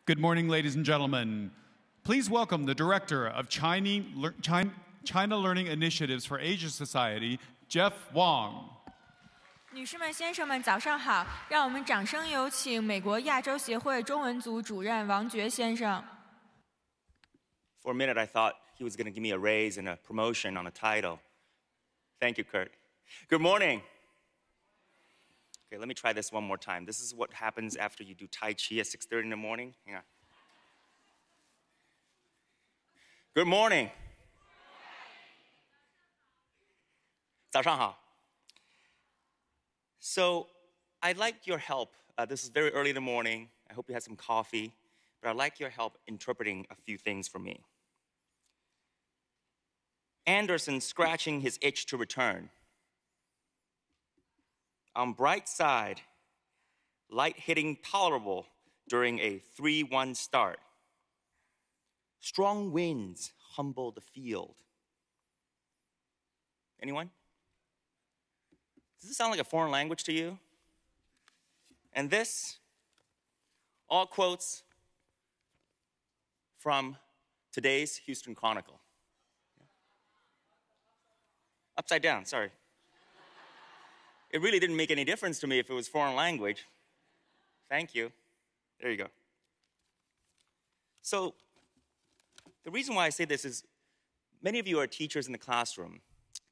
Good morning, ladies and gentlemen. Please welcome the Director of China Learning Initiatives for Asia Society, Jeff Wang. 女士们、先生们，早上好！让我们掌声有请美国亚洲协会中文组主任王珏先生。For a minute, I thought he was going to give me a raise and a promotion on a title. Thank you, Kurt. Good morning. Okay, let me try this one more time. This is what happens after you do Tai Chi at 6:30 in the morning. Hang on. Good morning. 早上好. So, I'd like your help. This is very early in the morning. I hope you had some coffee. But I'd like your help interpreting a few things for me. Anderson scratching his itch to return. On bright side, light hitting tolerable during a 3-1 start. Strong winds humble the field. Anyone? Does this sound like a foreign language to you? And this, all quotes from today's Houston Chronicle. Upside down, sorry. It really didn't make any difference to me if it was foreign language. Thank you. There you go. So, the reason why I say this is many of you are teachers in the classroom.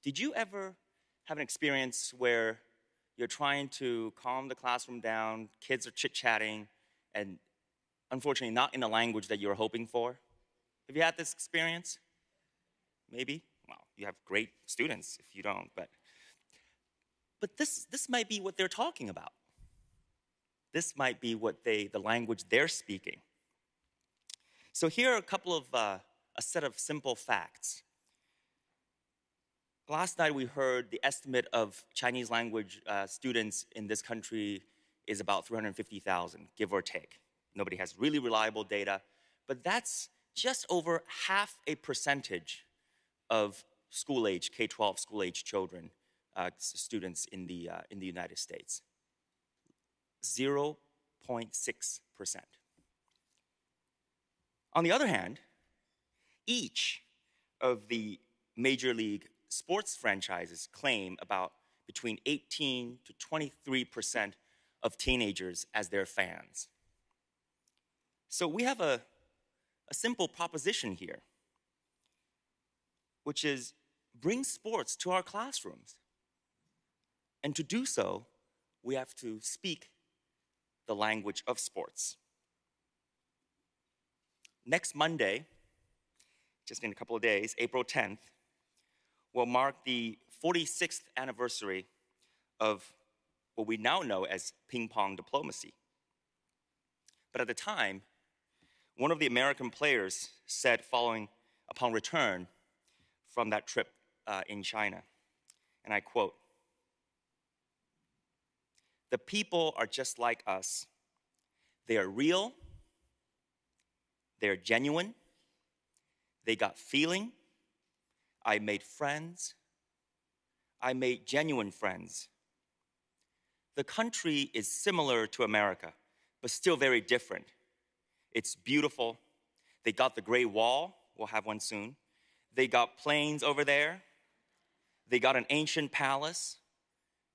Did you ever have an experience where you're trying to calm the classroom down, kids are chit-chatting, and unfortunately not in a language that you were hoping for? Have you had this experience? Maybe? Well, you have great students if you don't, but this might be what they're talking about. This might be what the language they're speaking. So here are a couple of, a set of simple facts. Last night we heard the estimate of Chinese language students in this country is about 350,000, give or take. Nobody has really reliable data, but that's just over 0.5% of school-age, K-12 school-age children, students in the United States. 0.6%. On the other hand, each of the major league sports franchises claim about between 18 to 23% of teenagers as their fans. So we have a simple proposition here, which is bring sports to our classrooms. And to do so, we have to speak the language of sports. Next Monday, just in a couple of days, April 10th, will mark the 46th anniversary of what we now know as ping pong diplomacy. But at the time, one of the American players said upon return from that trip in China, and I quote, "The people are just like us. They are real, they're genuine, they got feeling. I made friends. I made genuine friends. The country is similar to America, but still very different. It's beautiful. They got the Great Wall. We'll have one soon. They got plains over there. They got an ancient palace,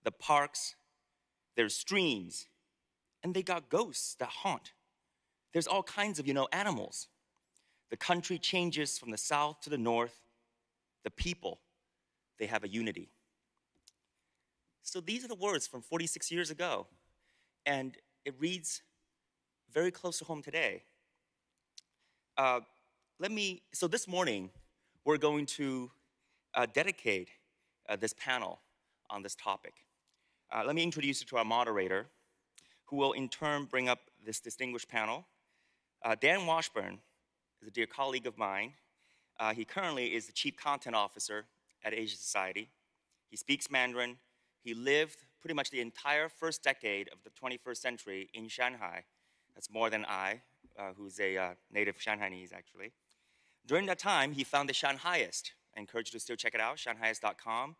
the parks, there's streams, and they got ghosts that haunt. There's all kinds of, animals. The country changes from the south to the north. The people, they have a unity." So these are the words from 46 years ago, and it reads very close to home today. So this morning, we're going to dedicate this panel on this topic. Let me introduce you to our moderator, who will in turn bring up this distinguished panel. Dan Washburn is a dear colleague of mine. He currently is the Chief Content Officer at Asia Society. He speaks Mandarin. He lived pretty much the entire first decade of the 21st century in Shanghai. That's more than I, who's a native Shanghainese, actually. During that time, he founded Shanghaiist. I encourage you to still check it out, shanghaiist.com.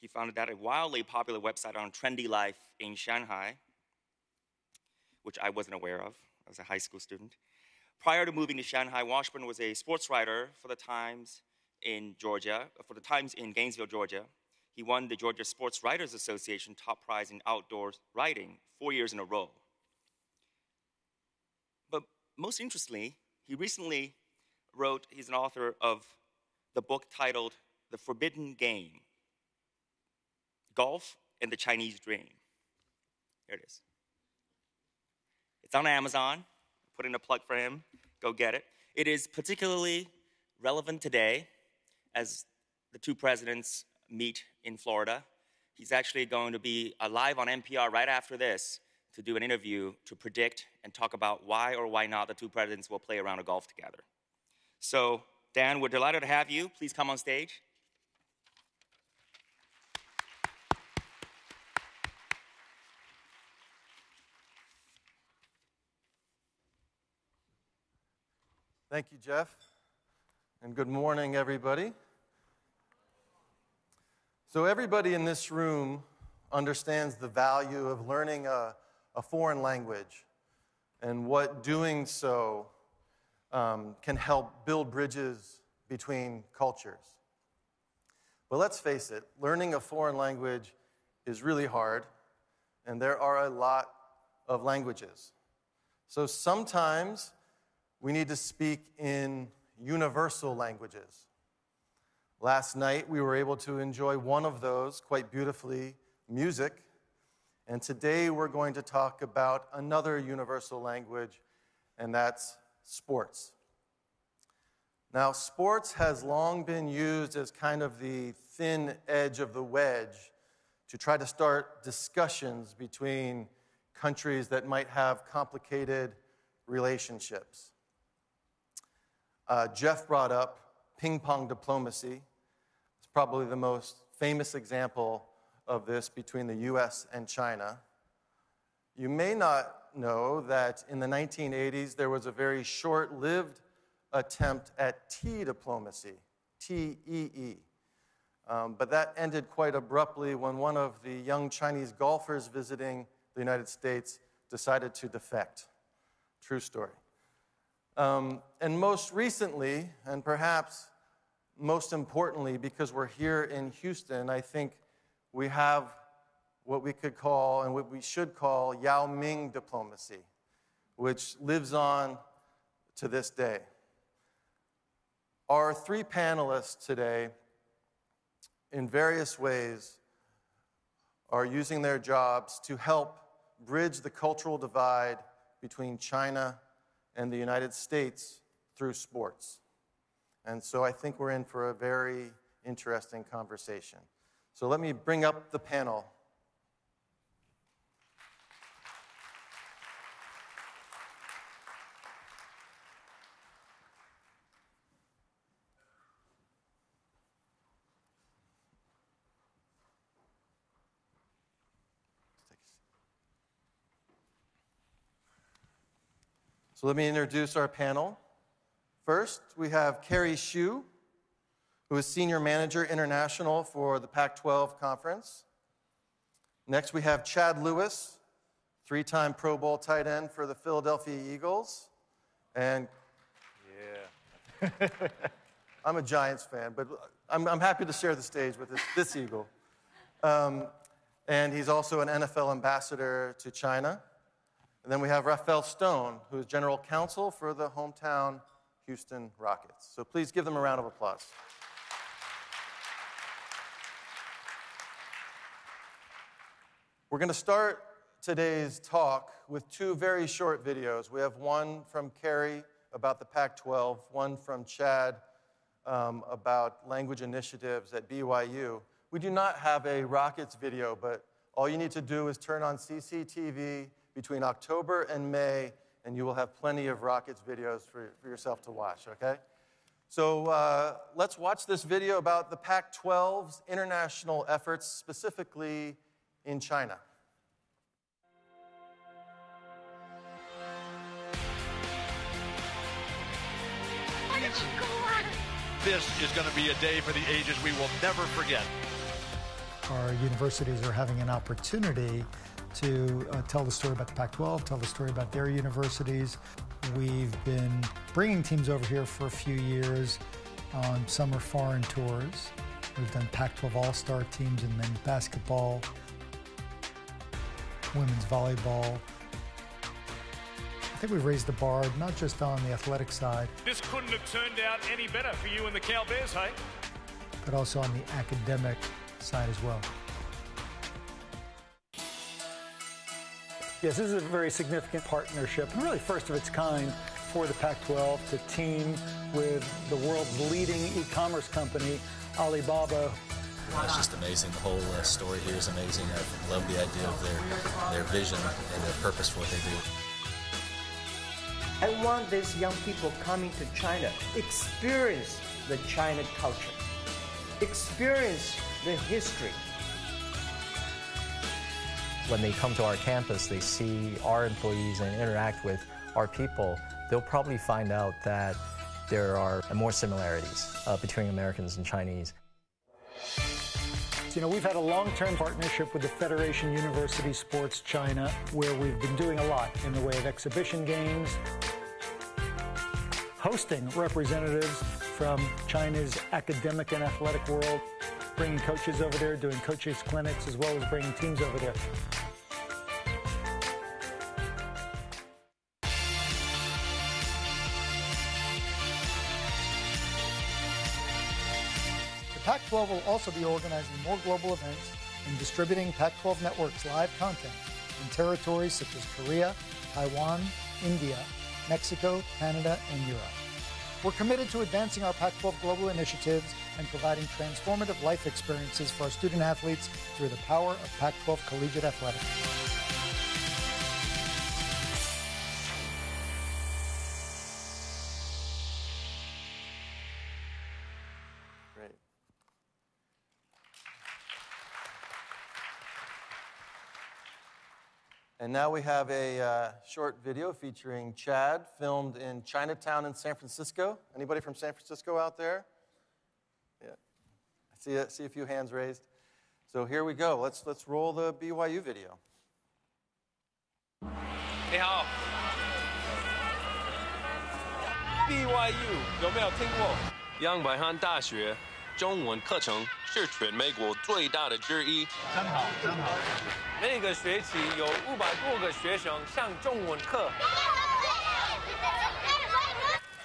He founded that, a wildly popular website on trendy life in Shanghai, which I wasn't aware of. I was a high school student. Prior to moving to Shanghai, Washburn was a sports writer for the Times in Gainesville, Georgia. He won the Georgia Sports Writers Association top prize in outdoors writing 4 years in a row. But most interestingly, he's an author of the book titled The Forbidden Game, Golf and the Chinese Dream. Here it is. It's on Amazon. Put in a plug for him. Go get it. It is particularly relevant today as the two presidents meet in Florida. He's actually going to be live on NPR right after this to do an interview to predict and talk about why or why not the two presidents will play a round of golf together. So, Dan, we're delighted to have you. Please come on stage. Thank you, Jeff, and good morning, everybody. So everybody in this room understands the value of learning a foreign language and what doing so can help build bridges between cultures. But let's face it, learning a foreign language is really hard, and there are a lot of languages. So sometimes we need to speak in universal languages. Last night, we were able to enjoy one of those quite beautifully, music. And today, we're going to talk about another universal language, and that's sports. Now, sports has long been used as kind of the thin edge of the wedge to try to start discussions between countries that might have complicated relationships. Jeff brought up ping pong diplomacy. It's probably the most famous example of this between the U.S. and China. You may not know that in the 1980s, there was a very short-lived attempt at tea diplomacy, T-E-E. But that ended quite abruptly when one of the young Chinese golfers visiting the United States decided to defect. True story. And most recently, and perhaps most importantly, because we're here in Houston, I think we have what we could call, and what we should call, Yao Ming diplomacy, which lives on to this day. Our three panelists today, in various ways, are using their jobs to help bridge the cultural divide between China and the United States through sports. And so I think we're in for a very interesting conversation. So let me bring up the panel. So let me introduce our panel. First, we have Carrie Xu, who is Senior Manager International for the Pac-12 Conference. Next, we have Chad Lewis, three-time Pro Bowl tight end for the Philadelphia Eagles. And yeah, I'm a Giants fan, but I'm happy to share the stage with this Eagle. And he's also an NFL ambassador to China. And then we have Rafael Stone, who is General Counsel for the hometown Houston Rockets. So please give them a round of applause. We're going to start today's talk with two very short videos. We have one from Carrie about the Pac-12, one from Chad about language initiatives at BYU. We do not have a Rockets video, but all you need to do is turn on CCTV between October and May, and you will have plenty of Rockets videos for yourself to watch, okay? So let's watch this video about the Pac-12's international efforts, specifically in China. This is going to be a day for the ages we will never forget. Our universities are having an opportunity to tell the story about the Pac-12, tell the story about their universities. We've been bringing teams over here for a few years on summer foreign tours. We've done Pac-12 All-Star teams in men's basketball, women's volleyball. I think we've raised the bar, not just on the athletic side. This couldn't have turned out any better for you and the Cowbears, hey? But also on the academic side as well. Yes, this is a very significant partnership, really first of its kind for the Pac-12 to team with the world's leading e-commerce company, Alibaba. It's just amazing. The whole story here is amazing. I love the idea of their vision and their purpose for what they do. I want these young people coming to China experience the China culture, experience the history. When they come to our campus, they see our employees and interact with our people, they'll probably find out that there are more similarities between Americans and Chinese. You know, we've had a long-term partnership with the Federation University Sports China, where we've been doing a lot in the way of exhibition games, hosting representatives from China's academic and athletic world, bringing coaches over there, doing coaches clinics, as well as bringing teams over there. The Pac-12 will also be organizing more global events and distributing Pac-12 Network's live content in territories such as Korea, Taiwan, India, Mexico, Canada, and Europe. We're committed to advancing our Pac-12 global initiatives and providing transformative life experiences for our student athletes through the power of Pac-12 collegiate athletics. Great. And now we have a short video featuring Chad, filmed in Chinatown in San Francisco. Anybody from San Francisco out there? Yeah, I see a few hands raised. So here we go. Let's roll the BYU video. 你好 ，BYU 有没有听过？央百汉大学中文课程是全美国最大的之一。真好，真好。每个学期有500多个学生上中文课，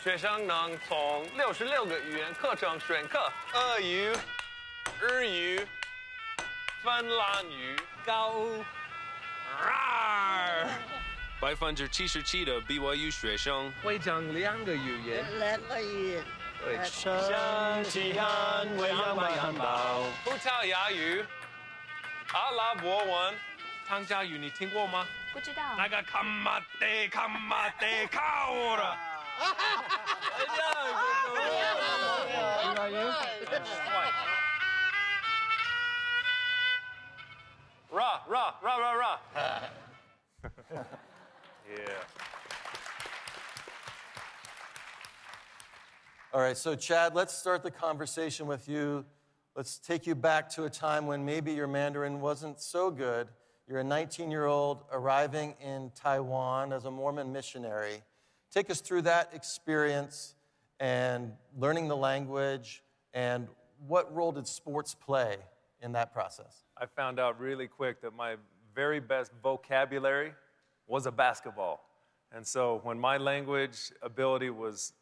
学生能从66个语言课程选课：俄语、日语、芬兰语、高乌。77%的 BYU 学生会讲2个语言。2个语言。对。像西汉、维汉、迈汉堡、葡萄牙语、阿拉伯文、汤加语，你听过吗？不知道。那个卡马得卡马得卡我了。Ra. Yeah. All right, so Chad, let's start the conversation with you. Let's take you back to a time when maybe your Mandarin wasn't so good. You're a 19-year-old arriving in Taiwan as a Mormon missionary. Take us through that experience and learning the language, and what role did sports play in that process? I found out really quick that my very best vocabulary was a basketball. And so when my language ability was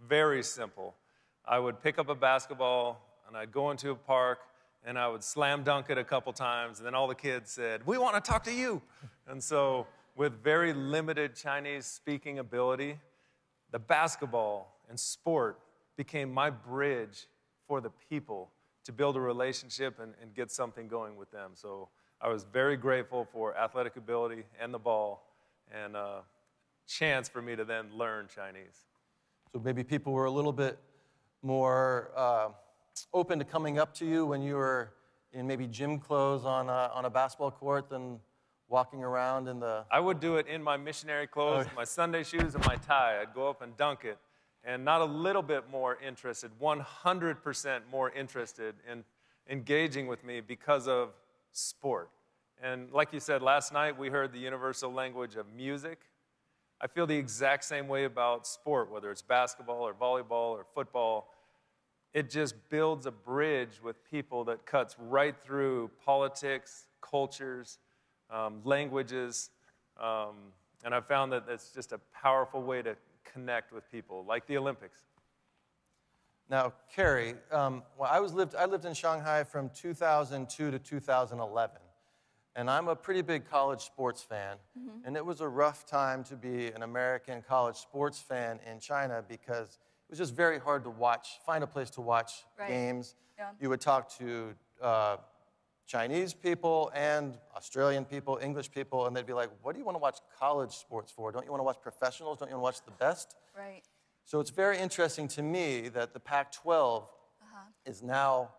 very simple, I would pick up a basketball and I'd go into a park and I would slam dunk it a couple times, and then all the kids said, "We want to talk to you." And so with very limited Chinese speaking ability, the basketball and sport became my bridge for the people to build a relationship and get something going with them. So I was very grateful for athletic ability and the ball, and a chance for me to then learn Chinese. So maybe people were a little bit more open to coming up to you when you were in maybe gym clothes on a basketball court than walking around in the... I would do it in my missionary clothes, my Sunday shoes, and my tie. I'd go up and dunk it. And not a little bit more interested, 100% more interested in engaging with me because of sport. And like you said, last night we heard the universal language of music, I feel the exact same way about sport, whether it's basketball or volleyball or football. It just builds a bridge with people that cuts right through politics, cultures, languages, and I found that it's just a powerful way to connect with people, like the Olympics. Now, Carrie, I lived in Shanghai from 2002 to 2011, and I'm a pretty big college sports fan, and it was a rough time to be an American college sports fan in China because it was just very hard to find a place to watch games. Yeah. You would talk to Chinese people and Australian people, English people, and they'd be like, what do you want to watch college sports for? Don't you want to watch professionals? Don't you want to watch the best? Right. So it's very interesting to me that the Pac-12 is now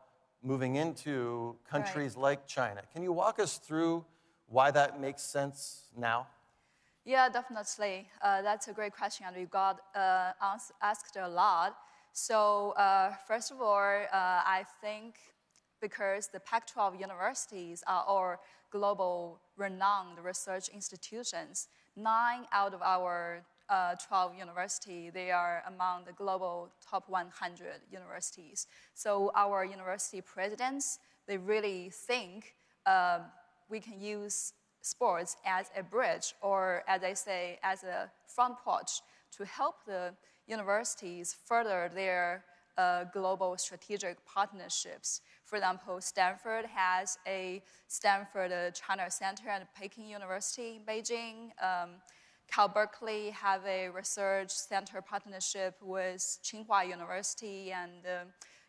moving into countries like China. Can you walk us through why that makes sense now? Yeah, definitely. That's a great question, and we got asked a lot. So first of all, I think because the Pac-12 universities are all global renowned research institutions, 9 out of our 12 universities, they are among the global top 100 universities. So our university presidents, they really think we can use sports as a bridge, or as I say, as a front porch to help the universities further their global strategic partnerships. For example, Stanford has a Stanford China Center at Peking University in Beijing. Cal Berkeley have a research center partnership with Tsinghua University, and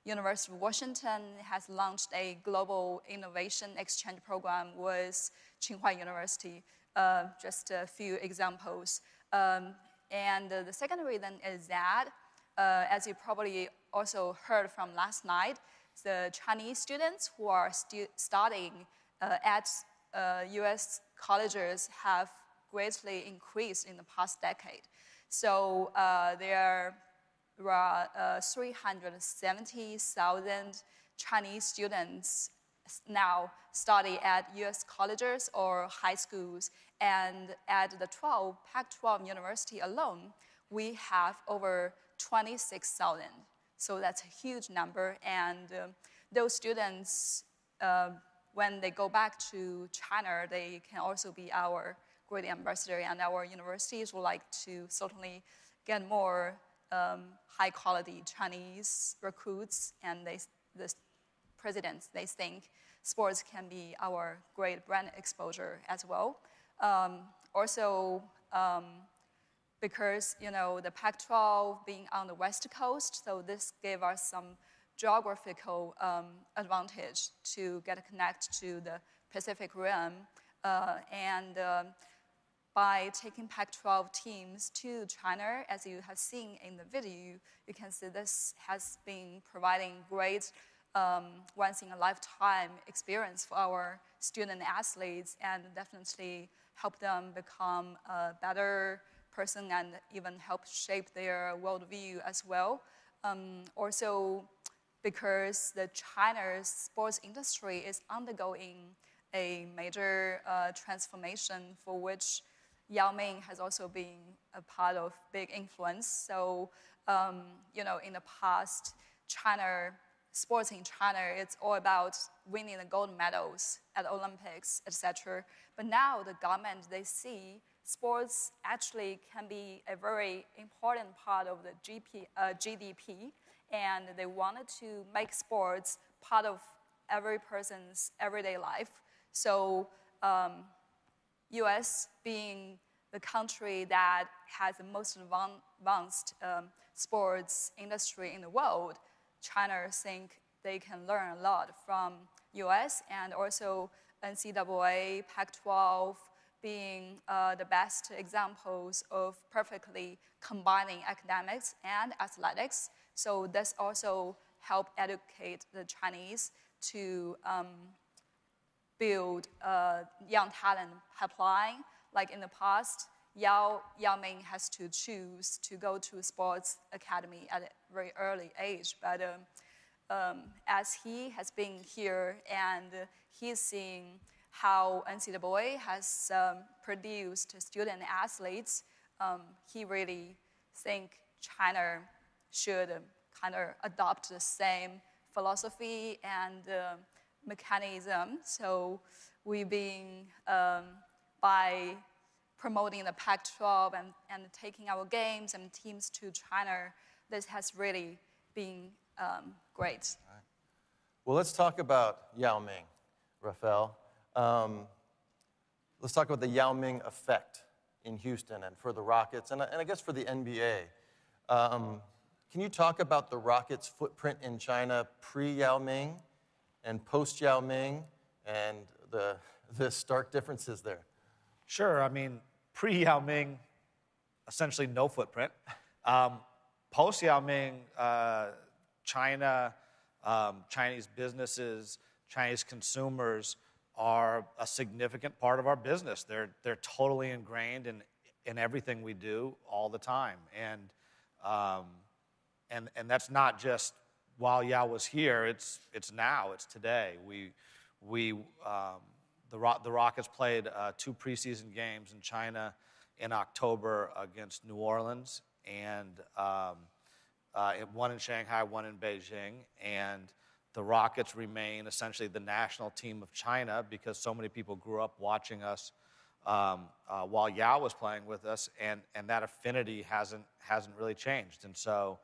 University of Washington has launched a global innovation exchange program with Tsinghua University. Just a few examples. And the second reason is that, as you probably also heard from last night, the Chinese students who are studying at U.S. colleges have greatly increased in the past decade. So there were 370,000 Chinese students now study at U.S. colleges or high schools, and at the Pac-12 university alone, we have over 26,000. So that's a huge number, and those students, when they go back to China, they can also be our great ambassador, and our universities would like to certainly get more high-quality Chinese recruits, and the presidents, they think sports can be our great brand exposure as well. Also, because the Pac-12 being on the West Coast, so this gave us some geographical advantage to get connected to the Pacific Rim, and by taking Pac-12 teams to China, as you have seen in the video, you can see this has been providing great once-in-a-lifetime experience for our student athletes, and definitely help them become a better person and even help shape their worldview as well. Also, because the China's sports industry is undergoing a major transformation, for which Yao Ming has also been a part of big influence. So, in the past, sports in China, it's all about winning the gold medals at Olympics, etc. But now the government, they see sports actually can be a very important part of the GDP, and they wanted to make sports part of every person's everyday life. So U.S. being the country that has the most advanced sports industry in the world, China think they can learn a lot from U.S. and also NCAA, Pac-12 being the best examples of perfectly combining academics and athletics. So this also helped educate the Chinese to build a young talent pipeline. Like in the past, Yao Ming has to choose to go to sports academy at a very early age. But as he has been here and he's seeing how NCAA has produced student athletes, he really think China should kind of adopt the same philosophy and mechanism. So we've been, by promoting the Pac-12 and taking our games and teams to China, this has really been great. Right. Well, let's talk about Yao Ming, Rafael. Let's talk about the Yao Ming effect in Houston and for the Rockets, and I guess for the NBA. Can you talk about the Rockets' footprint in China pre-Yao Ming and post-Yao Ming and the stark differences there? Sure. I mean, pre-Yao Ming, essentially no footprint. Post-Yao Ming, China, Chinese businesses, Chinese consumers are a significant part of our business. They're totally ingrained in everything we do all the time. And that's not just while Yao was here. It's now. It's today. The Rockets played 2 preseason games in China in October against New Orleans, and one in Shanghai, one in Beijing. And the Rockets remain essentially the national team of China because so many people grew up watching us while Yao was playing with us, and that affinity hasn't really changed. And so,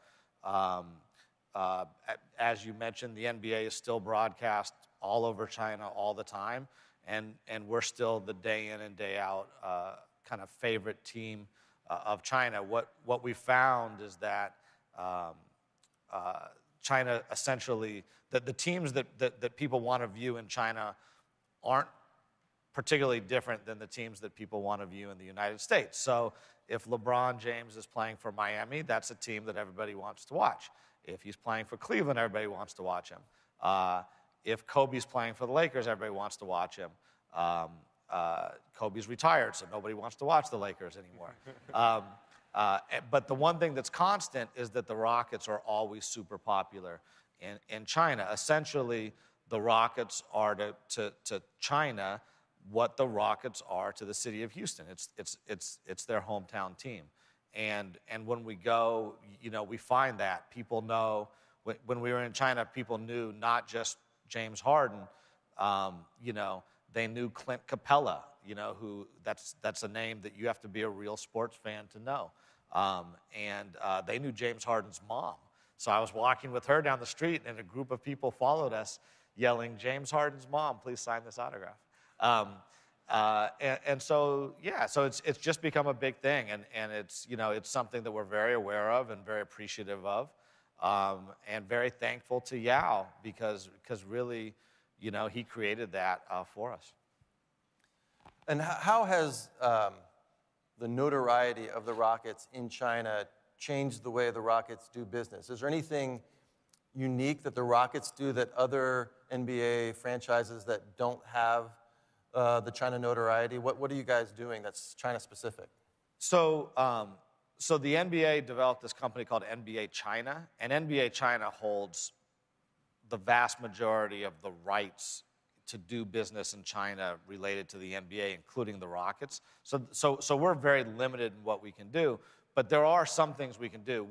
as you mentioned, the NBA is still broadcast all over China all the time, and we're still the day in and day out kind of favorite team of China. What we found is that China essentially, that the teams that people want to view in China aren't particularly different than the teams that people want to view in the United States. So if LeBron James is playing for Miami, that's a team that everybody wants to watch. If he's playing for Cleveland, everybody wants to watch him. If Kobe's playing for the Lakers, everybody wants to watch him. Kobe's retired, so nobody wants to watch the Lakers anymore. But the one thing that's constant is that the Rockets are always super popular in China. Essentially, the Rockets are to China what the Rockets are to the city of Houston. It's their hometown team. And when we go, we find that people know. When we were in China, people knew not just James Harden. They knew Clint Capella. Who that's a name that you have to be a real sports fan to know. And they knew James Harden's mom. So I was walking with her down the street, and a group of people followed us, yelling, "James Harden's mom, please sign this autograph." So it's just become a big thing, and it's something that we're very aware of and very appreciative of, and very thankful to Yao because really, he created that for us. And how has the notoriety of the Rockets in China changed the way the Rockets do business? Is there anything unique that the Rockets do that other NBA franchises that don't have the China notoriety? What are you guys doing that's China specific? So the NBA developed this company called NBA China, and NBA China holds the vast majority of the rights to do business in China related to the NBA, including the Rockets. So we're very limited in what we can do, but there are some things we can do.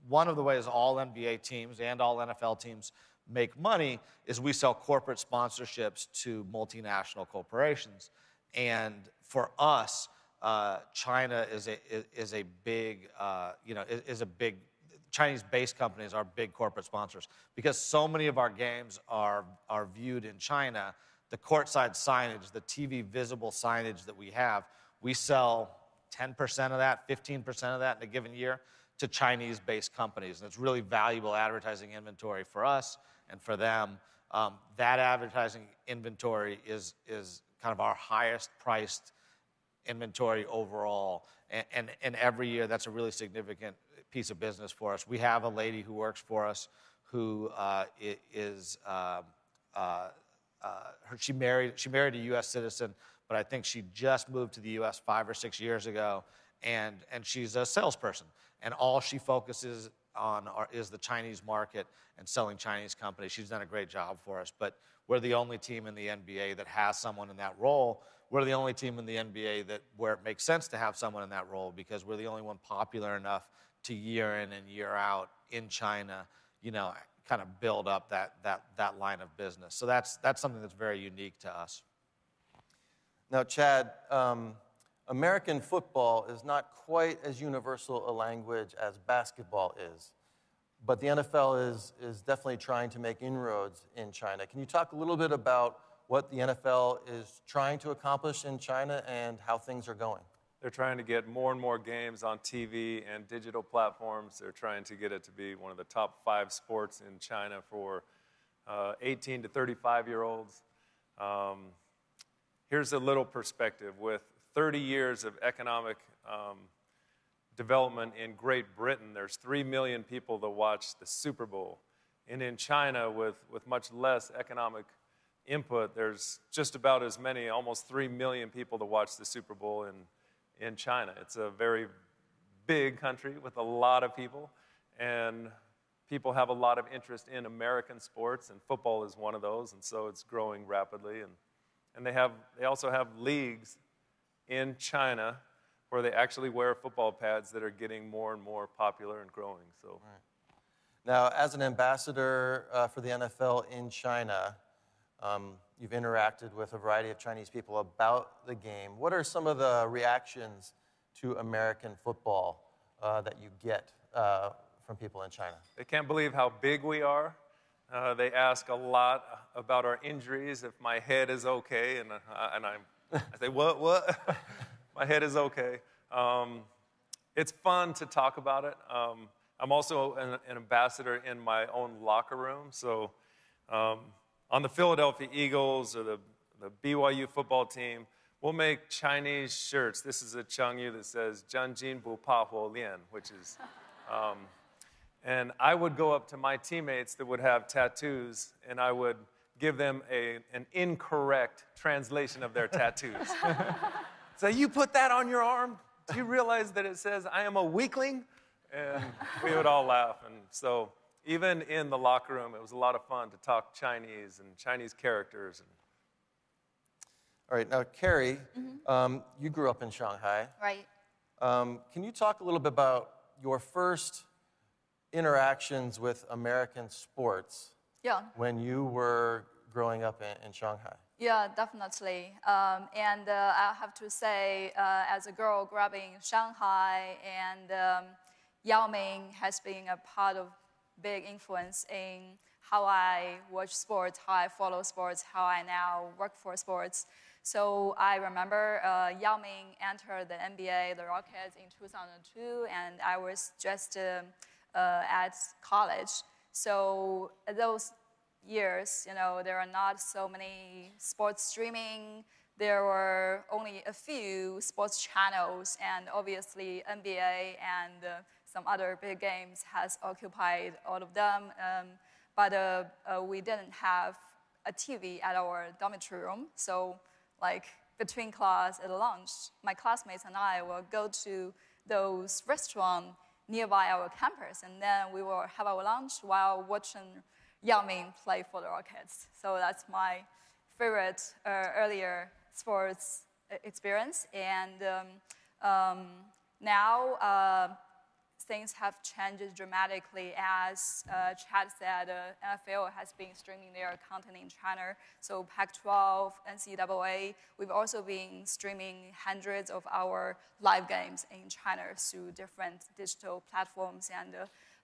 One of the ways all NBA teams and all NFL teams make money is we sell corporate sponsorships to multinational corporations. And for us, China is a big, Chinese-based companies are big corporate sponsors. Because so many of our games are viewed in China, the courtside signage, the TV visible signage that we have, we sell 10% of that, 15% of that in a given year to Chinese-based companies. And it's really valuable advertising inventory for us and for them. That advertising inventory is kind of our highest priced inventory overall. And every year, that's a really significant piece of business for us. We have a lady who works for us who she married a U.S. citizen, but I think she just moved to the U.S. 5 or 6 years ago, and she's a salesperson. And all she focuses on is the Chinese market and selling Chinese companies. She's done a great job for us, but we're the only team in the NBA that has someone in that role. we're the only team in the NBA where it makes sense to have someone in that role because we're the only one popular enough to year in and year out in China, kind of build up that line of business. So that's something that's very unique to us. Now, Chad, American football is not quite as universal a language as basketball is, but the NFL is definitely trying to make inroads in China. Can you talk a little bit about what the NFL is trying to accomplish in China and how things are going? They're trying to get more and more games on TV and digital platforms. They're trying to get it to be one of the top 5 sports in China for 18 to 35-year-olds. Here's a little perspective. With 30 years of economic development in Great Britain, there's 3 million people that watch the Super Bowl. And in China, with much less economic input, there's just about as many, almost 3 million people that watch the Super Bowl in China. It's a very big country with a lot of people, and people have a lot of interest in American sports, and football is one of those, and so it's growing rapidly. And they also have leagues in China where they actually wear football pads that are getting more and more popular and growing. So, right. Now, as an ambassador for the NFL in China, you've interacted with a variety of Chinese people about the game. What are some of the reactions to American football that you get from people in China? They can't believe how big we are. They ask a lot about our injuries, if my head is okay, and I say, what? My head is okay. It's fun to talk about it. I'm also an ambassador in my own locker room, so on the Philadelphia Eagles or the BYU football team, we'll make Chinese shirts. This is a Chengyu that says, 将军不怕火炼, which is, and I would go up to my teammates that would have tattoos, and I would give them an incorrect translation of their tattoos. So you put that on your arm? Do you realize that it says, I am a weakling? And we would all laugh. And so even in the locker room, it was a lot of fun to talk Chinese and Chinese characters. All right, now, Carrie, you grew up in Shanghai. Right. Can you talk a little bit about your first interactions with American sports when you were growing up in Shanghai? Yeah, definitely. And I have to say, as a girl growing up in Shanghai, and Yao Ming has been a part of big influence in how I watch sports, how I follow sports, how I now work for sports. So I remember Yao Ming entered the NBA, the Rockets, in 2002, and I was just at college. So those years, there are not so many sports streaming. There were only a few sports channels, and obviously NBA and some other big games has occupied all of them. But we didn't have a TV at our dormitory room. So like between class at lunch, my classmates and I will go to those restaurants nearby our campus, and then we will have our lunch while watching Yao Ming play for the Rockets. So that's my favorite earlier sports experience. And now things have changed dramatically. As Chad said, NFL has been streaming their content in China. So Pac-12, NCAA, we've also been streaming hundreds of our live games in China through different digital platforms. And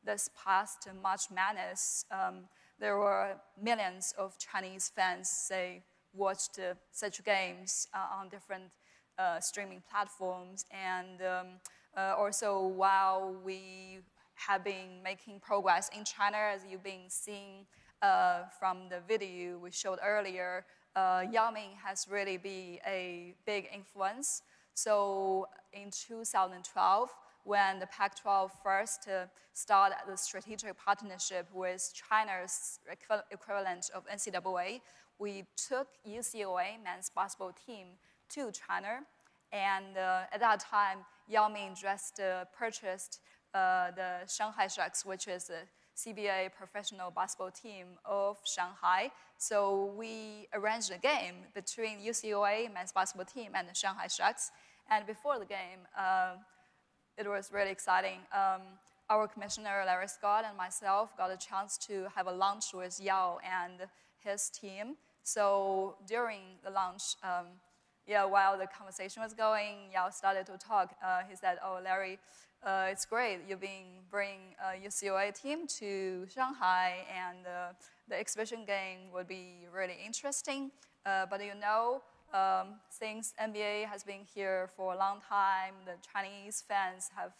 this past March Madness, there were millions of Chinese fans, they watched such games on different streaming platforms. And also, while we have been making progress in China, as you've been seeing from the video we showed earlier, Yao Ming has really been a big influence. So in 2012, when the Pac-12 first started the strategic partnership with China's equivalent of NCAA, we took UCLA men's basketball team to China. And at that time, Yao Ming just purchased the Shanghai Sharks, which is the CBA professional basketball team of Shanghai. So we arranged a game between UCLA men's basketball team and the Shanghai Sharks. And before the game, it was really exciting. Our commissioner, Larry Scott, and myself got a chance to have a lunch with Yao and his team. So during the lunch, while the conversation was going, Yao started to talk. He said, "Oh, Larry, it's great. You've been bringing UCLA team to Shanghai, and the exhibition game would be really interesting. But since NBA has been here for a long time, the Chinese fans have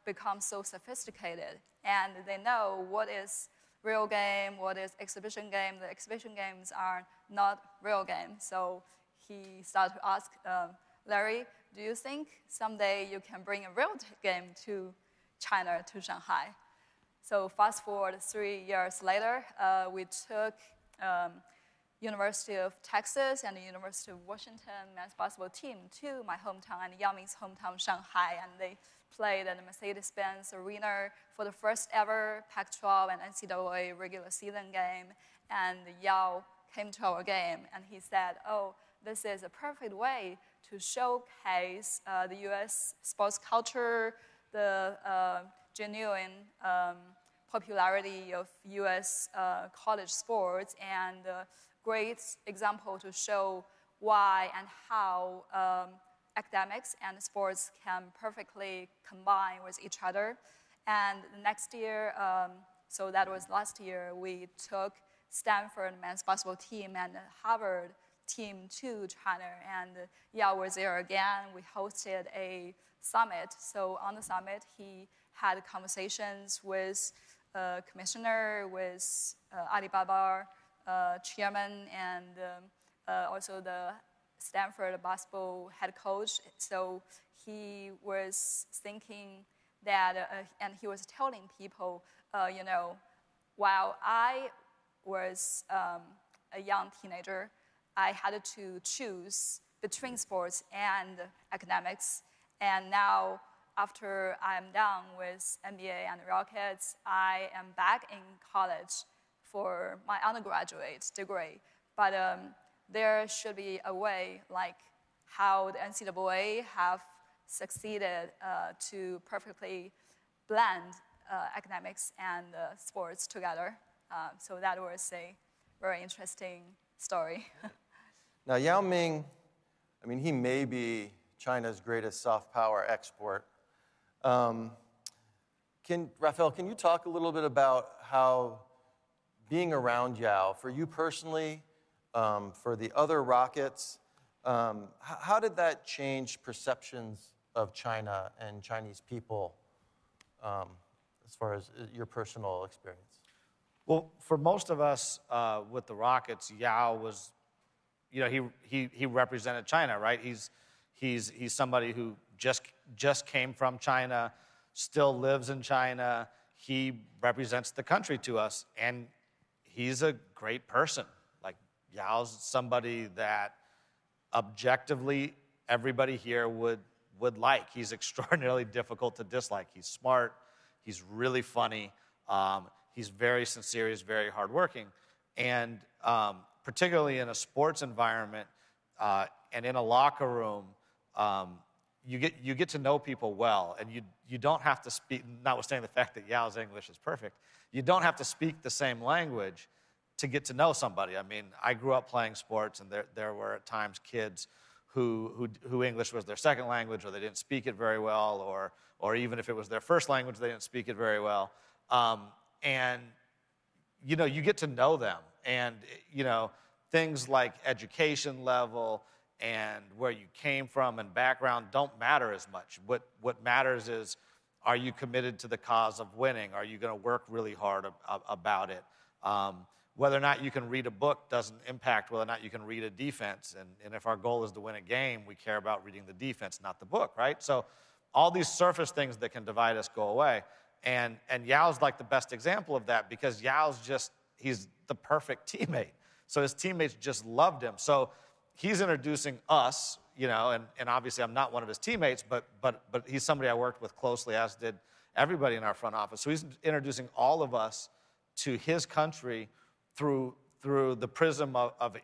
become so sophisticated, and they know what is real game, what is exhibition game. The exhibition games are not real games." So he started to ask, "Larry, do you think someday you can bring a real game to China, to Shanghai?" So fast forward 3 years later, we took University of Texas and the University of Washington men's basketball team to my hometown and Yao Ming's hometown, Shanghai, and they played at the Mercedes-Benz Arena for the first ever Pac-12 and NCAA regular season game. And Yao came to our game and he said, "Oh, this is a perfect way to showcase the U.S. sports culture, the genuine popularity of U.S. College sports, and a great example to show why and how academics and sports can perfectly combine with each other." And the next year, so that was last year, we took Stanford men's basketball team and Harvard team to China, and Yao was there again. We hosted a summit. So on the summit, he had conversations with commissioner, with Alibaba chairman, and also the Stanford basketball head coach. So he was thinking that, and he was telling people, while I was a young teenager, I had to choose between sports and academics. And now, after I'm done with NBA and Rockets, I am back in college for my undergraduate degree. But there should be a way, like how the NCAA have succeeded to perfectly blend academics and sports together. So that was a very interesting story. Now, Yao Ming, he may be China's greatest soft power export. Rafael, can you talk a little bit about how being around Yao, for you personally, for the other Rockets, how did that change perceptions of China and Chinese people as far as your personal experience? Well, for most of us with the Rockets, Yao was, he represented China, right? He's somebody who just came from China, still lives in China. He represents the country to us, and he's a great person. Like, Yao's somebody that objectively everybody here would like. He's extraordinarily difficult to dislike. He's smart. He's really funny. He's very sincere. He's very hardworking. And particularly in a sports environment and in a locker room, you get to know people well, and you don't have to speak, notwithstanding the fact that Yao's English is perfect, you don't have to speak the same language to get to know somebody. I grew up playing sports, and there were at times kids who English was their second language, or they didn't speak it very well, or even if it was their first language, they didn't speak it very well. And you get to know them, and things like education level and where you came from and background don't matter as much. What matters is, are you committed to the cause of winning? Are you going to work really hard about it? Whether or not you can read a book doesn't impact whether or not you can read a defense. And if our goal is to win a game, we care about reading the defense, not the book, right? So all these surface things that can divide us go away. And Yao's like the best example of that, because he's the perfect teammate. So his teammates just loved him. So he's introducing us, and obviously I'm not one of his teammates, but he's somebody I worked with closely, as everybody in our front office. So he's introducing all of us to his country through the prism of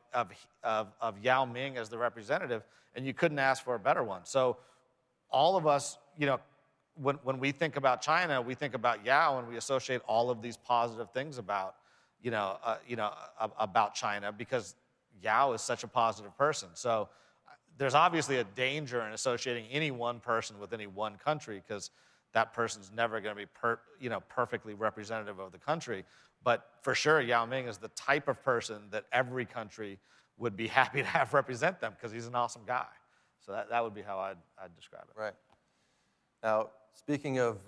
Yao Ming as the representative, and you couldn't ask for a better one. So all of us, when we think about China, we think about Yao, and we associate all of these positive things about, about China, because Yao is such a positive person. So there's obviously a danger in associating any one person with any one country, because that person's never going to be perfectly representative of the country. But for sure, Yao Ming is the type of person that every country would be happy to have represent them, because he's an awesome guy. So that would be how I'd describe it. Right. Now, speaking of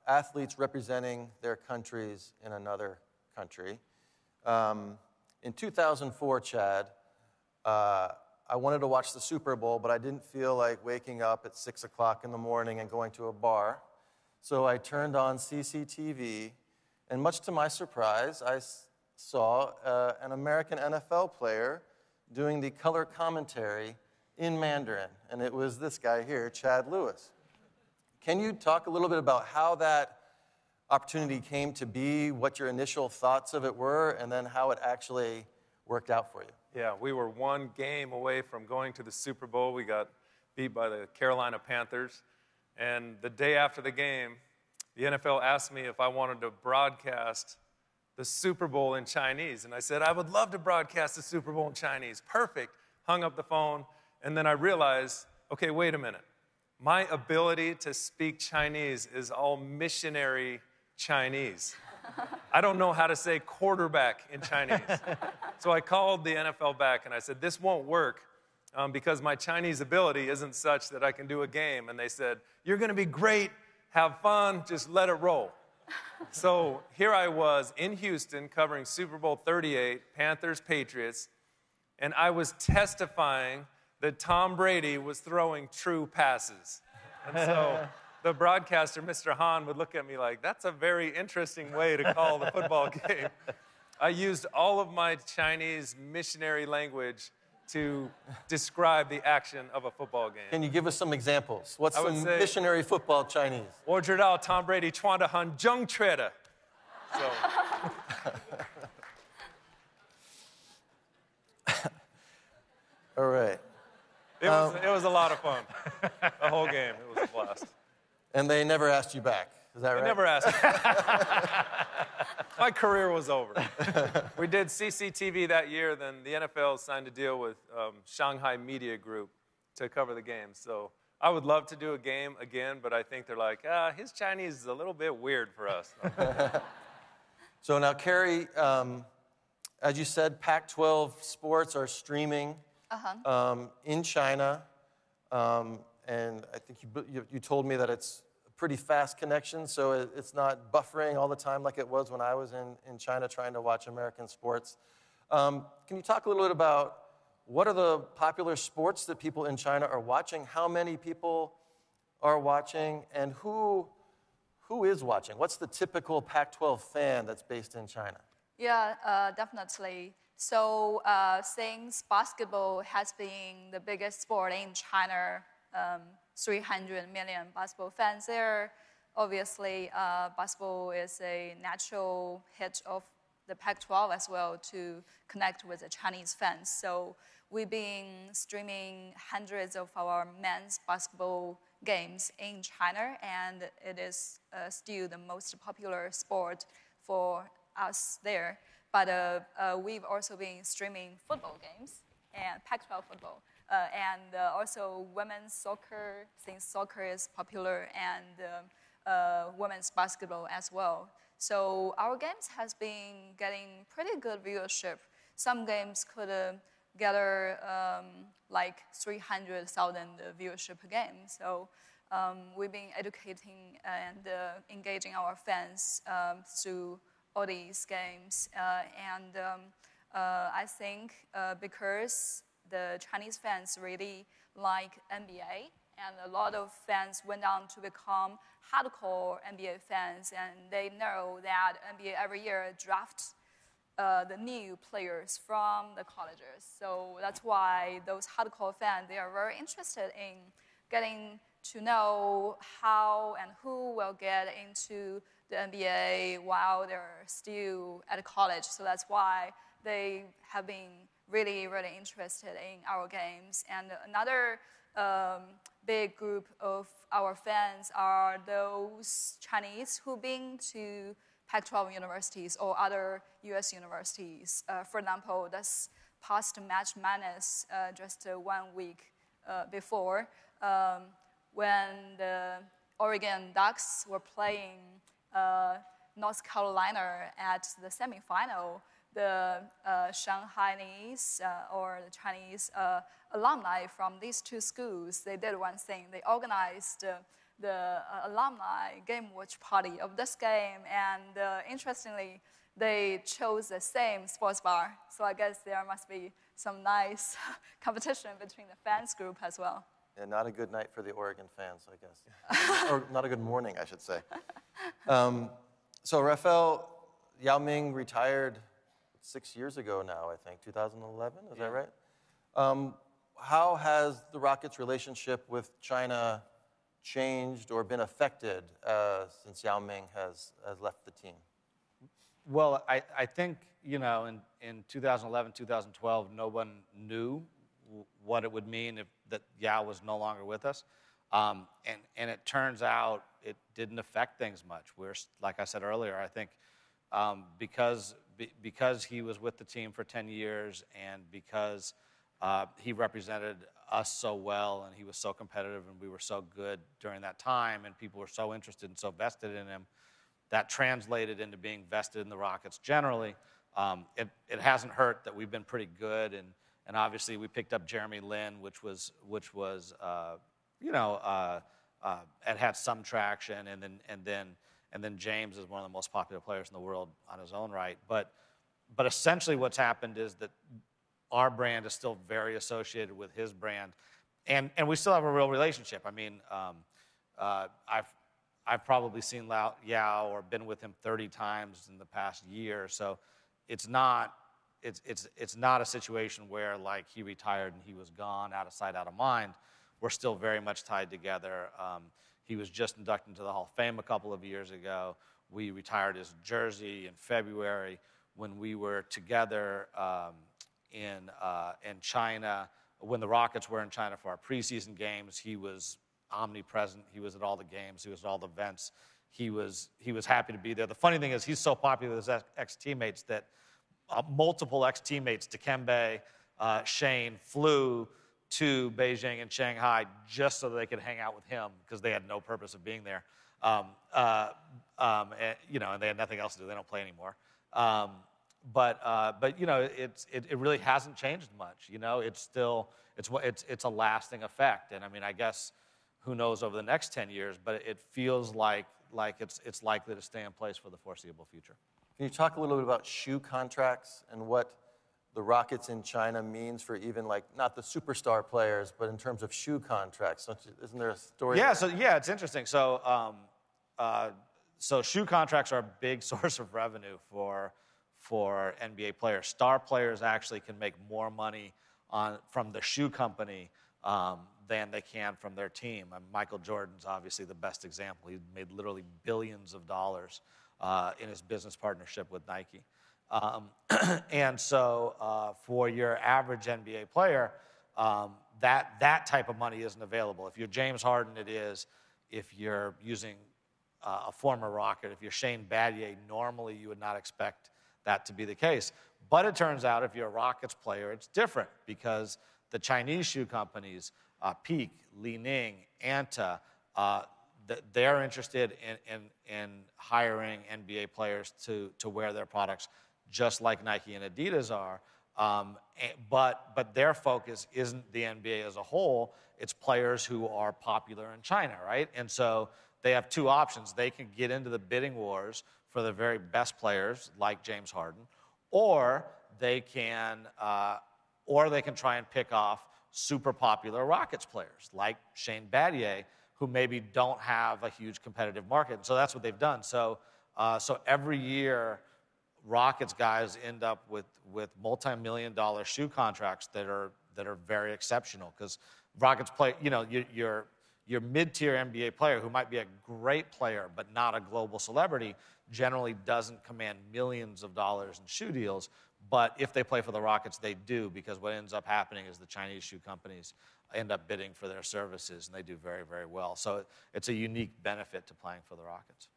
athletes representing their countries in another country, in 2004, Chad, I wanted to watch the Super Bowl, but I didn't feel like waking up at 6 o'clock in the morning and going to a bar. So I turned on CCTV, and much to my surprise, I saw an American NFL player doing the color commentary in Mandarin, and it was this guy here, Chad Lewis. Can you talk a little bit about how that opportunity came to be, what your initial thoughts of it were, and then how it actually worked out for you? Yeah, we were one game away from going to the Super Bowl. We got beat by the Carolina Panthers. And the day after the game, the NFL asked me if I wanted to broadcast the Super Bowl in Chinese. And I said, I would love to broadcast the Super Bowl in Chinese. Perfect. Hung up the phone. And then I realized, okay, wait a minute. My ability to speak Chinese is all missionary Chinese. I don't know how to say quarterback in Chinese. So I called the NFL back and I said, this won't work because my Chinese ability isn't such that I can do a game. And they said, you're going to be great. Have fun. Just let it roll. So here I was in Houston covering Super Bowl 38, Panthers, Patriots, and I was testifying that Tom Brady was throwing true passes. And so the broadcaster, Mr. Han, would look at me like, that's a very interesting way to call the football game. I used all of my Chinese missionary language to describe the action of a football game. Can you give us some examples? What's some missionary football Chinese? 我知道 Tom Brady 穿得很正确的. So. All right. It was a lot of fun. The whole game. It was a blast. And they never asked you back. Is that right? They never asked me. My career was over. We did CCTV that year. Then the NFL signed a deal with Shanghai Media Group to cover the game. So I would love to do a game again, but I think they're like, his Chinese is a little bit weird for us. So now, Carrie, as you said, Pac-12 sports are streaming in China. And I think you told me that it's a pretty fast connection, so it's not buffering all the time like it was when I was in China trying to watch American sports. Can you talk a little bit about what are the popular sports that people in China are watching? How many people are watching? And who is watching? What's the typical Pac-12 fan that's based in China? Yeah, definitely. So since basketball has been the biggest sport in China, 300 million basketball fans there. Obviously, basketball is a natural hit of the Pac-12 as well to connect with the Chinese fans. So we've been streaming hundreds of our men's basketball games in China, and it is still the most popular sport for us there. But we've also been streaming football games and Pac-12 football. And also women's soccer, since soccer is popular, and women's basketball as well. So our games has been getting pretty good viewership. Some games could gather like 300,000 viewership a game. So we've been educating and engaging our fans through all these games. And I think because the Chinese fans really like NBA, and a lot of fans went on to become hardcore NBA fans, and they know that NBA every year drafts the new players from the colleges. So that's why those hardcore fans, they are very interested in getting to know how and who will get into the NBA while they're still at college. So that's why they have been really, really interested in our games. And another big group of our fans are those Chinese who've been to Pac-12 universities or other U.S. universities. For example, this past March Madness, just 1 week before, when the Oregon Ducks were playing North Carolina at the semifinal, the Shanghainese or the Chinese alumni from these two schools, they did one thing. They organized the alumni game watch party of this game, and interestingly, they chose the same sports bar. So I guess there must be some nice competition between the fans group as well. Yeah, not a good night for the Oregon fans, I guess. Or not a good morning, I should say. So Rafael, Yao Ming retired 6 years ago now, I think, 2011, is that right? How has the Rockets' relationship with China changed or been affected since Yao Ming has left the team? Well, I think, you know, in 2011, 2012, no one knew what it would mean if that Yao was no longer with us. And it turns out it didn't affect things much. We're, like I said earlier, I think because he was with the team for 10 years and because he represented us so well and he was so competitive and we were so good during that time and people were so interested and so vested in him, that translated into being vested in the Rockets generally. It hasn't hurt that we've been pretty good, and obviously we picked up Jeremy Lin, which was it had some traction, and then James is one of the most popular players in the world on his own right. But essentially what's happened is that our brand is still very associated with his brand, and we still have a real relationship. I mean, I've probably seen Yao or been with him 30 times in the past year, so it's not a situation where like he retired and he was gone, out of sight, out of mind. We're still very much tied together. He was just inducted into the Hall of Fame a couple of years ago. We retired his jersey in February. When we were together in China, when the Rockets were in China for our preseason games, he was omnipresent. He was at all the games. He was at all the events. He was happy to be there. The funny thing is he's so popular with his ex-teammates that multiple ex-teammates, Dikembe, Shane, flew to Beijing and Shanghai just so they could hang out with him because they had no purpose of being there. And they had nothing else to do. They don't play anymore. But you know, it really hasn't changed much. You know, it's a lasting effect. And I mean, I guess who knows over the next 10 years, but it feels like it's likely to stay in place for the foreseeable future. Can you talk a little bit about shoe contracts and what the Rockets in China means for even like not the superstar players, but in terms of shoe contracts? Isn't there a story? Yeah, it's interesting. So shoe contracts are a big source of revenue for NBA players. Star players actually can make more money from the shoe company than they can from their team. Michael Jordan's obviously the best example. He made literally billions of dollars in his business partnership with Nike. And so for your average NBA player, that type of money isn't available. If you're James Harden, it is. If you're using a former Rocket, if you're Shane Battier, normally you would not expect that to be the case. But it turns out if you're a Rockets player, it's different because the Chinese shoe companies, Peak, Li Ning, Anta, they're interested in hiring NBA players to wear their products just like Nike and Adidas are. But their focus isn't the NBA as a whole. It's players who are popular in China, right? And so they have two options. They can get into the bidding wars for the very best players like James Harden, or they can try and pick off super popular Rockets players like Shane Battier, who maybe don't have a huge competitive market. And so that's what they've done. So every year, Rockets guys end up with multi-million-dollar shoe contracts that are very exceptional because Rockets play. You know, Your mid-tier NBA player, who might be a great player but not a global celebrity, generally doesn't command millions of dollars in shoe deals. But if they play for the Rockets, they do, because what ends up happening is the Chinese shoe companies end up bidding for their services, and they do very, very well. So it's a unique benefit to playing for the Rockets.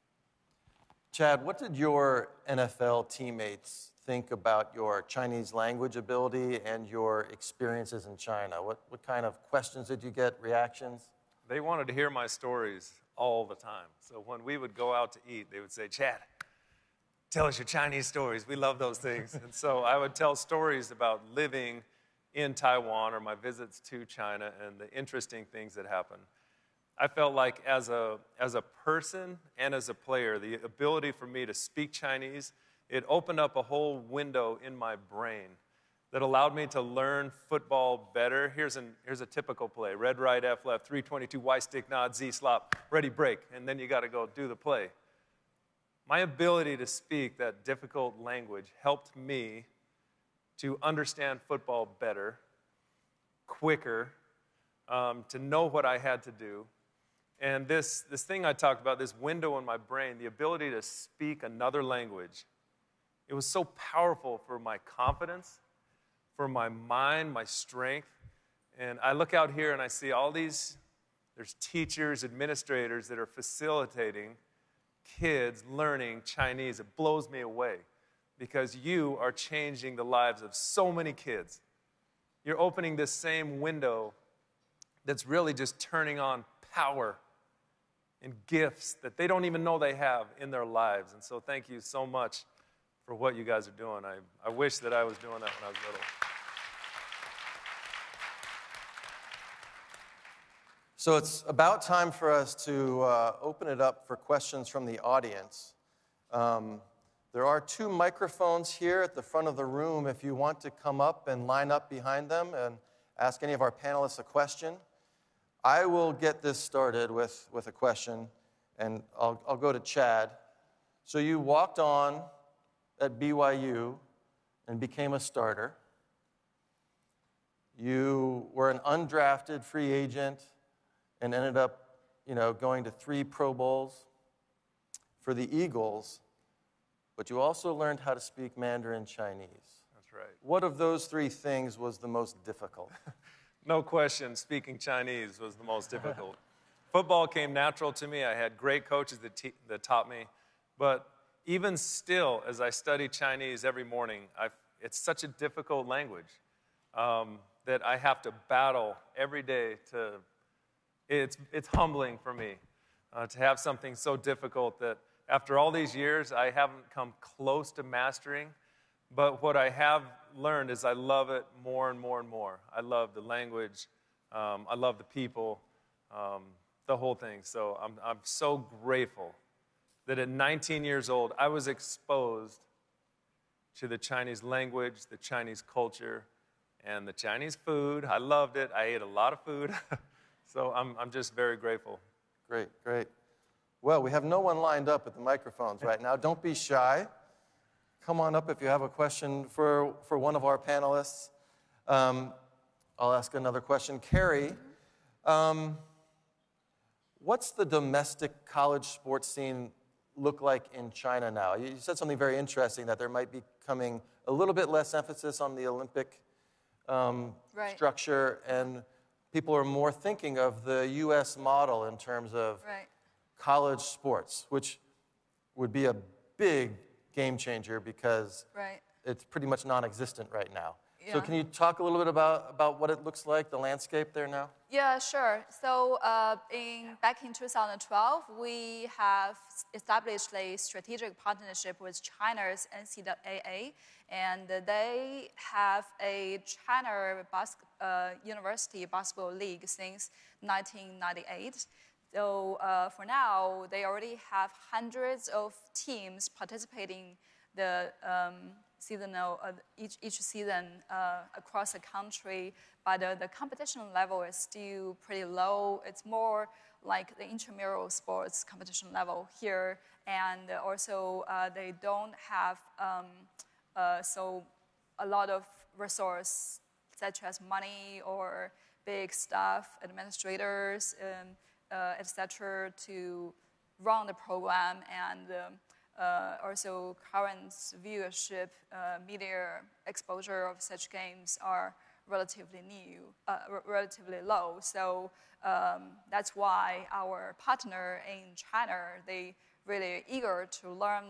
Chad, what did your NFL teammates think about your Chinese language ability and your experiences in China? What kind of questions did you get, reactions? They wanted to hear my stories all the time. So when we would go out to eat, they would say, Chad, tell us your Chinese stories. We love those things. And so I would tell stories about living in Taiwan or my visits to China and the interesting things that happen. I felt like as a person and as a player, the ability for me to speak Chinese, it opened up a whole window in my brain that allowed me to learn football better. Here's a typical play. Red, right, F, left, 322, Y stick, nod, Z, slop, ready, break. And then you got to go do the play. My ability to speak that difficult language helped me to understand football better, quicker, to know what I had to do. And this thing I talked about, this window in my brain, the ability to speak another language, it was so powerful for my confidence, for my mind, my strength. And I look out here and I see all these, there's teachers, administrators that are facilitating kids learning Chinese. It blows me away because you are changing the lives of so many kids. You're opening this same window that's really just turning on power and gifts that they don't even know they have in their lives. And so thank you so much for what you guys are doing. I wish that I was doing that when I was little. So it's about time for us to open it up for questions from the audience. There are 2 microphones here at the front of the room if you want to come up and line up behind them and ask any of our panelists a question. I will get this started with a question, and I'll go to Chad. So you walked on at BYU and became a starter. You were an undrafted free agent and ended up, going to 3 Pro Bowls for the Eagles, but you also learned how to speak Mandarin Chinese. That's right. What of those 3 things was the most difficult? No question, speaking Chinese was the most difficult. Football came natural to me. I had great coaches that taught me. But even still, as I study Chinese every morning, it's such a difficult language that I have to battle every day to... It's humbling for me to have something so difficult that after all these years, I haven't come close to mastering. But what I have learned is I love it more and more and more. I love the language. I love the people, the whole thing. So I'm so grateful that at 19 years old, I was exposed to the Chinese language, the Chinese culture, and the Chinese food. I loved it. I ate a lot of food. So I'm just very grateful. Great, great. Well, we have no one lined up at the microphones right now. Don't be shy. Come on up if you have a question for one of our panelists. I'll ask another question. Carrie, what's the domestic college sports scene look like in China now? You said something very interesting, that there might be coming a little bit less emphasis on the Olympic structure, and people are more thinking of the U.S. model in terms of college sports, which would be a big game changer because it's pretty much non-existent right now. Yeah. So can you talk a little bit about what it looks like, the landscape there now? Yeah, sure. So back in 2012, we have established a strategic partnership with China's NCAA, and they have a China University Basketball League since 1998. So for now, they already have hundreds of teams participating the seasonal each season across the country, but the competition level is still pretty low. It's more like the intramural sports competition level here, and also they don't have so a lot of resource such as money or big staff, administrators, etc., to run the program, and also current viewership, media exposure of such games are relatively relatively low. So that's why our partner in China, they really eager to learn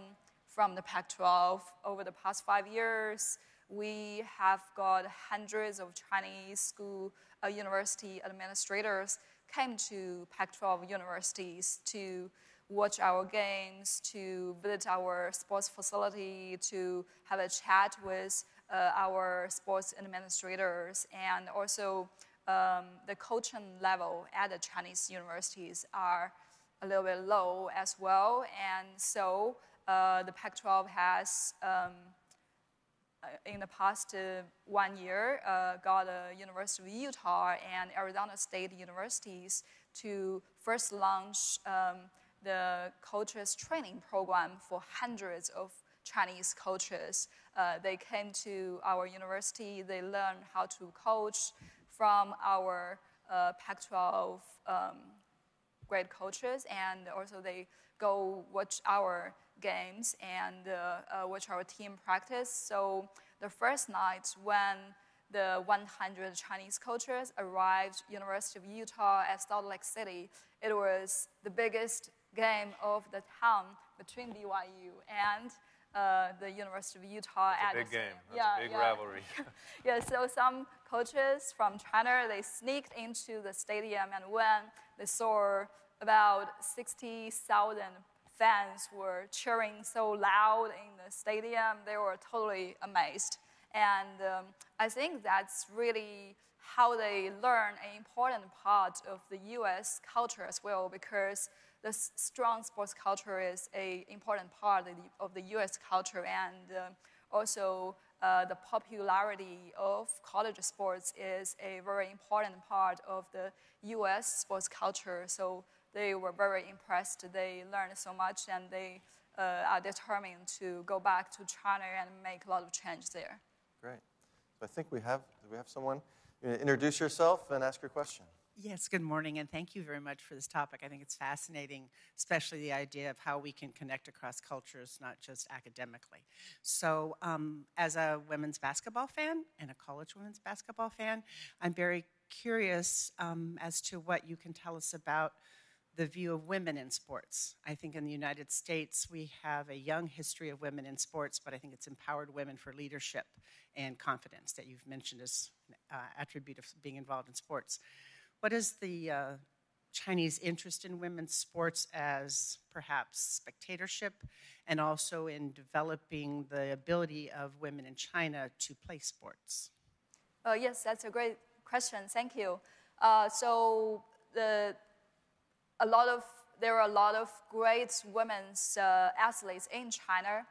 from the Pac-12. Over the past 5 years, we have got hundreds of Chinese school university administrators came to Pac-12 universities to watch our games, to visit our sports facility, to have a chat with our sports administrators, and also the coaching level at the Chinese universities are a little bit low as well. And so the Pac-12 has, in the past 1 year, got a University of Utah and Arizona State universities to first launch the coaches training program for hundreds of Chinese coaches. They came to our university, they learned how to coach from our Pac-12 great coaches, and also they go watch our games and watch our team practice. So the first night when the 100 Chinese coaches arrived University of Utah at Salt Lake City, it was the biggest game of the town between BYU and the University of Utah. That's a big game. That's a big rivalry. Yeah, so some coaches from China, they sneaked into the stadium, and when they saw about 60,000 fans were cheering so loud in the stadium, they were totally amazed. And I think that's really how they learn an important part of the U.S. culture as well, because the strong sports culture is an important part of the U.S. culture, and also the popularity of college sports is a very important part of the U.S. sports culture. So they were very impressed. They learned so much, and they are determined to go back to China and make a lot of change there. Great. So I think do we have someone? You introduce yourself and ask your question. Yes, good morning, and thank you very much for this topic. I think it's fascinating, especially the idea of how we can connect across cultures, not just academically. So as a women's basketball fan and a college women's basketball fan, I'm very curious as to what you can tell us about the view of women in sports. I think in the United States, we have a young history of women in sports, but I think it's empowered women for leadership and confidence that you've mentioned as an attribute of being involved in sports. What is the Chinese interest in women's sports as perhaps spectatorship, and also in developing the ability of women in China to play sports? Yes, that's a great question. Thank you. So there are a lot of great women's athletes in China.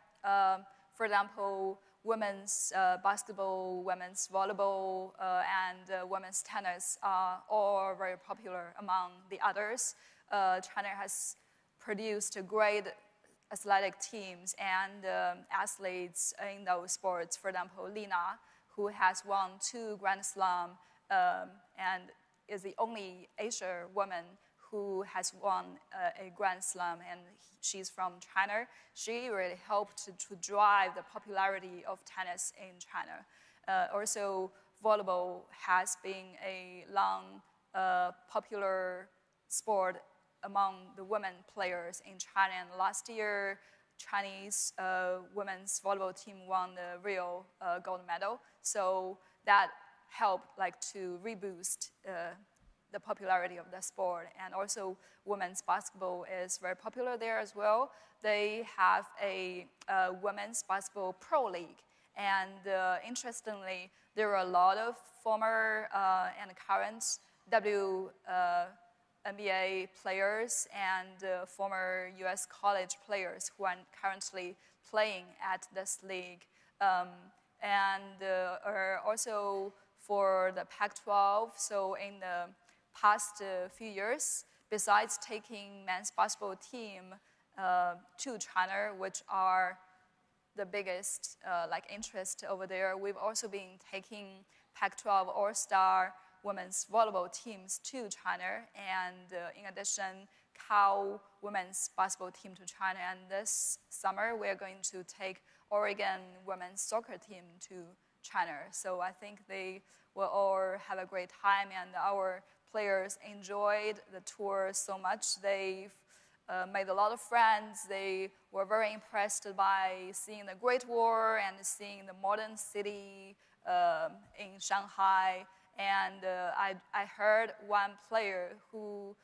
For example, women's basketball, women's volleyball, and women's tennis are all very popular among the others. China has produced great athletic teams and athletes in those sports. For example, Lina, who has won 2 Grand Slam and is the only Asian woman who has won a Grand Slam, and she's from China. She really helped to drive the popularity of tennis in China. Also, volleyball has been a long popular sport among the women players in China. And last year, Chinese women's volleyball team won the Rio gold medal. So that helped to reboost the popularity of the sport. And also women's basketball is very popular there as well. They have a women's basketball pro league. And interestingly, there are a lot of former and current WNBA players and former U.S. college players who are currently playing at this league. Also for the Pac-12, so in the past few years, besides taking men's basketball team to China, which are the biggest interest over there, we've also been taking Pac-12 All-Star women's volleyball teams to China, and in addition, Cal women's basketball team to China. And this summer, we're going to take Oregon women's soccer team to China. So I think they will all have a great time, and our players enjoyed the tour so much. They've made a lot of friends. They were very impressed by seeing the Great Wall and seeing the modern city in Shanghai. And I heard one player who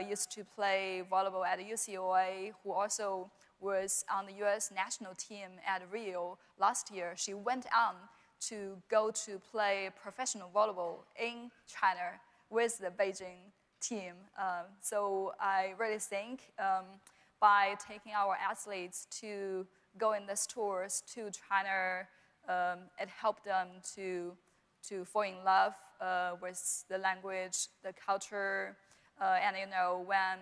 used to play volleyball at UCLA, who also was on the U.S. national team at Rio last year. She went on to go to play professional volleyball in China with the Beijing team. So I really think by taking our athletes to go in these tours to China, it helped them to fall in love with the language, the culture, and when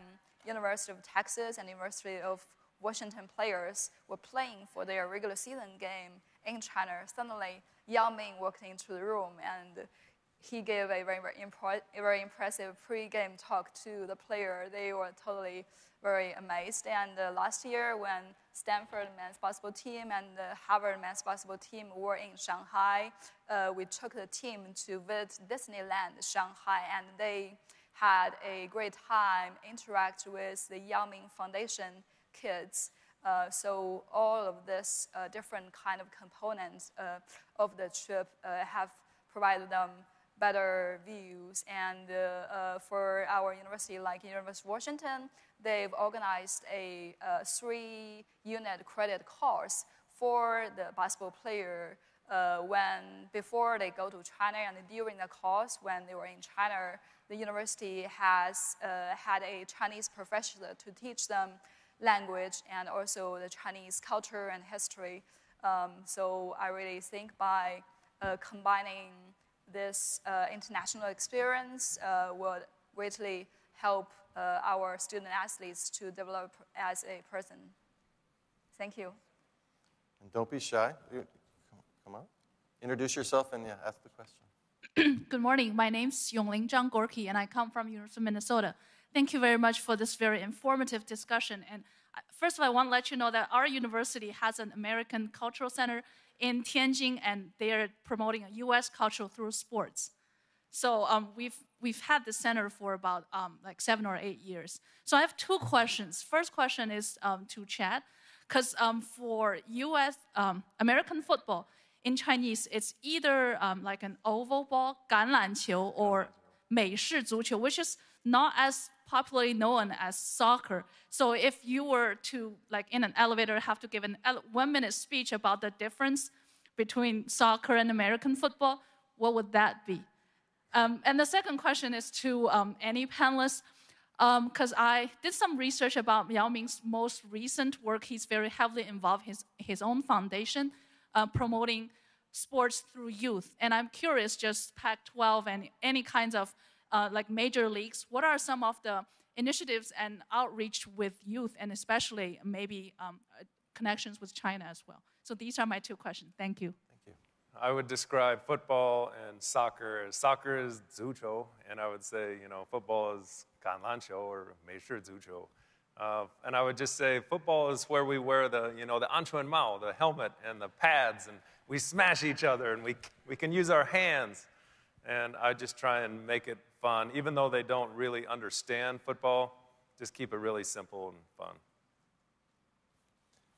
University of Texas and University of Washington players were playing for their regular season game in China, suddenly Yao Ming walked into the room and he gave a very impressive pre-game talk to the player. They were totally very amazed. And last year, when Stanford men's basketball team and the Harvard men's basketball team were in Shanghai, we took the team to visit Disneyland Shanghai, and they had a great time, interact with the Yao Ming Foundation kids. So all of this different kind of components of the trip have provided them better views. And for our university, like University of Washington, they've organized a 3-unit credit course for the basketball player before they go to China, and during the course when they were in China, the university has had a Chinese professor to teach them language and also the Chinese culture and history. So I really think by combining this international experience would greatly help our student athletes to develop as a person. Thank you. And don't be shy. Come on. Introduce yourself and ask the question. Good morning. My name is Yongling Zhang Gorky, and I come from University of Minnesota. Thank you very much for this very informative discussion. And first of all, I want to let you know that our university has an American Cultural Center in Tianjin, and they are promoting a U.S. culture through sports. So we've had this center for about like 7 or 8 years. So I have 2 questions. First question is to Chad, because for U.S. American football, in Chinese, it's either like an oval ball, 橄榄球, or 美式足球, which is not as popularly known as soccer. So if you were to, like in an elevator, have to give a 1-minute speech about the difference between soccer and American football, what would that be? And the second question is to any panelists, because I did some research about Yao Ming's most recent work. He's very heavily involved in his own foundation, promoting sports through youth. And I'm curious, just Pac-12 and any kinds of like major leagues, what are some of the initiatives and outreach with youth, and especially maybe connections with China as well? So these are my 2 questions. Thank you. Thank you. I would describe football and soccer as soccer is 足球, and I would say, football is 橄榄球 or 美式足球. And I would just say football is where we wear the安全帽, the helmet and the pads, and we smash each other, and we can use our hands. And I just try and make it fun. Even though they don't really understand football, just keep it really simple and fun.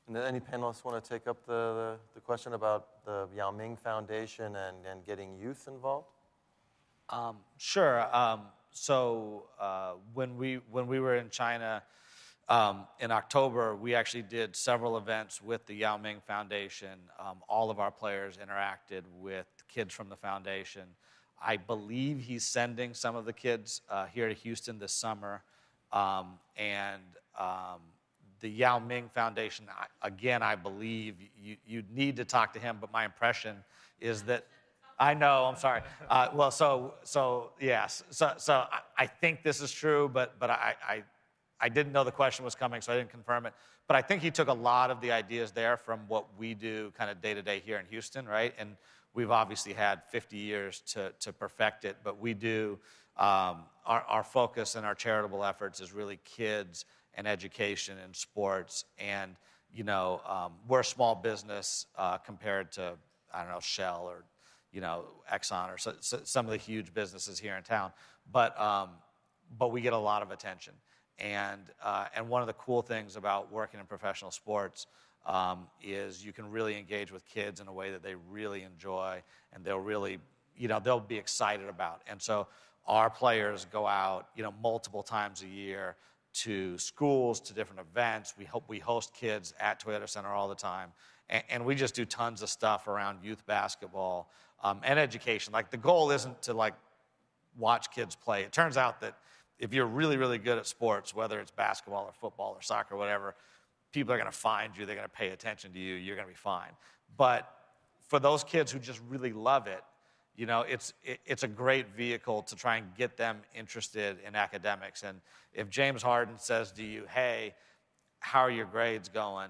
And any panelists want to take up the question about the Yao Ming Foundation and getting youth involved? Sure. So when we were in China in October, we actually did several events with the Yao Ming Foundation. All of our players interacted with kids from the foundation. I believe he's sending some of the kids here to Houston this summer. And the Yao Ming Foundation, again, I believe you need to talk to him, but my impression is that, I know, I'm sorry. Well, so yes. So I think this is true, but I didn't know the question was coming, so I didn't confirm it. But I think he took a lot of the ideas there from what we do kind of day-to-day here in Houston, right? And We've obviously had 50 years to perfect it, but we do, our focus and our charitable efforts is really kids and education and sports. And, you know, we're a small business compared to, I don't know, Shell or, you know, Exxon or some of the huge businesses here in town. But we get a lot of attention. And one of the cool things about working in professional sports is you can really engage with kids in a way that they really enjoy, and they'll really, you know, they'll be excited about. And so our players go out, you know, multiple times a year to schools, to different events. We host kids at Toyota Center all the time. And we just do tons of stuff around youth basketball and education. Like, the goal isn't to, like, watch kids play. It turns out that if you're really, really good at sports, whether it's basketball or football or soccer or whatever, people are going to find you, they're going to pay attention to you, you're going to be fine. But for those kids who just really love it, you know, it's a great vehicle to try and get them interested in academics. And if James Harden says to you, hey, how are your grades going?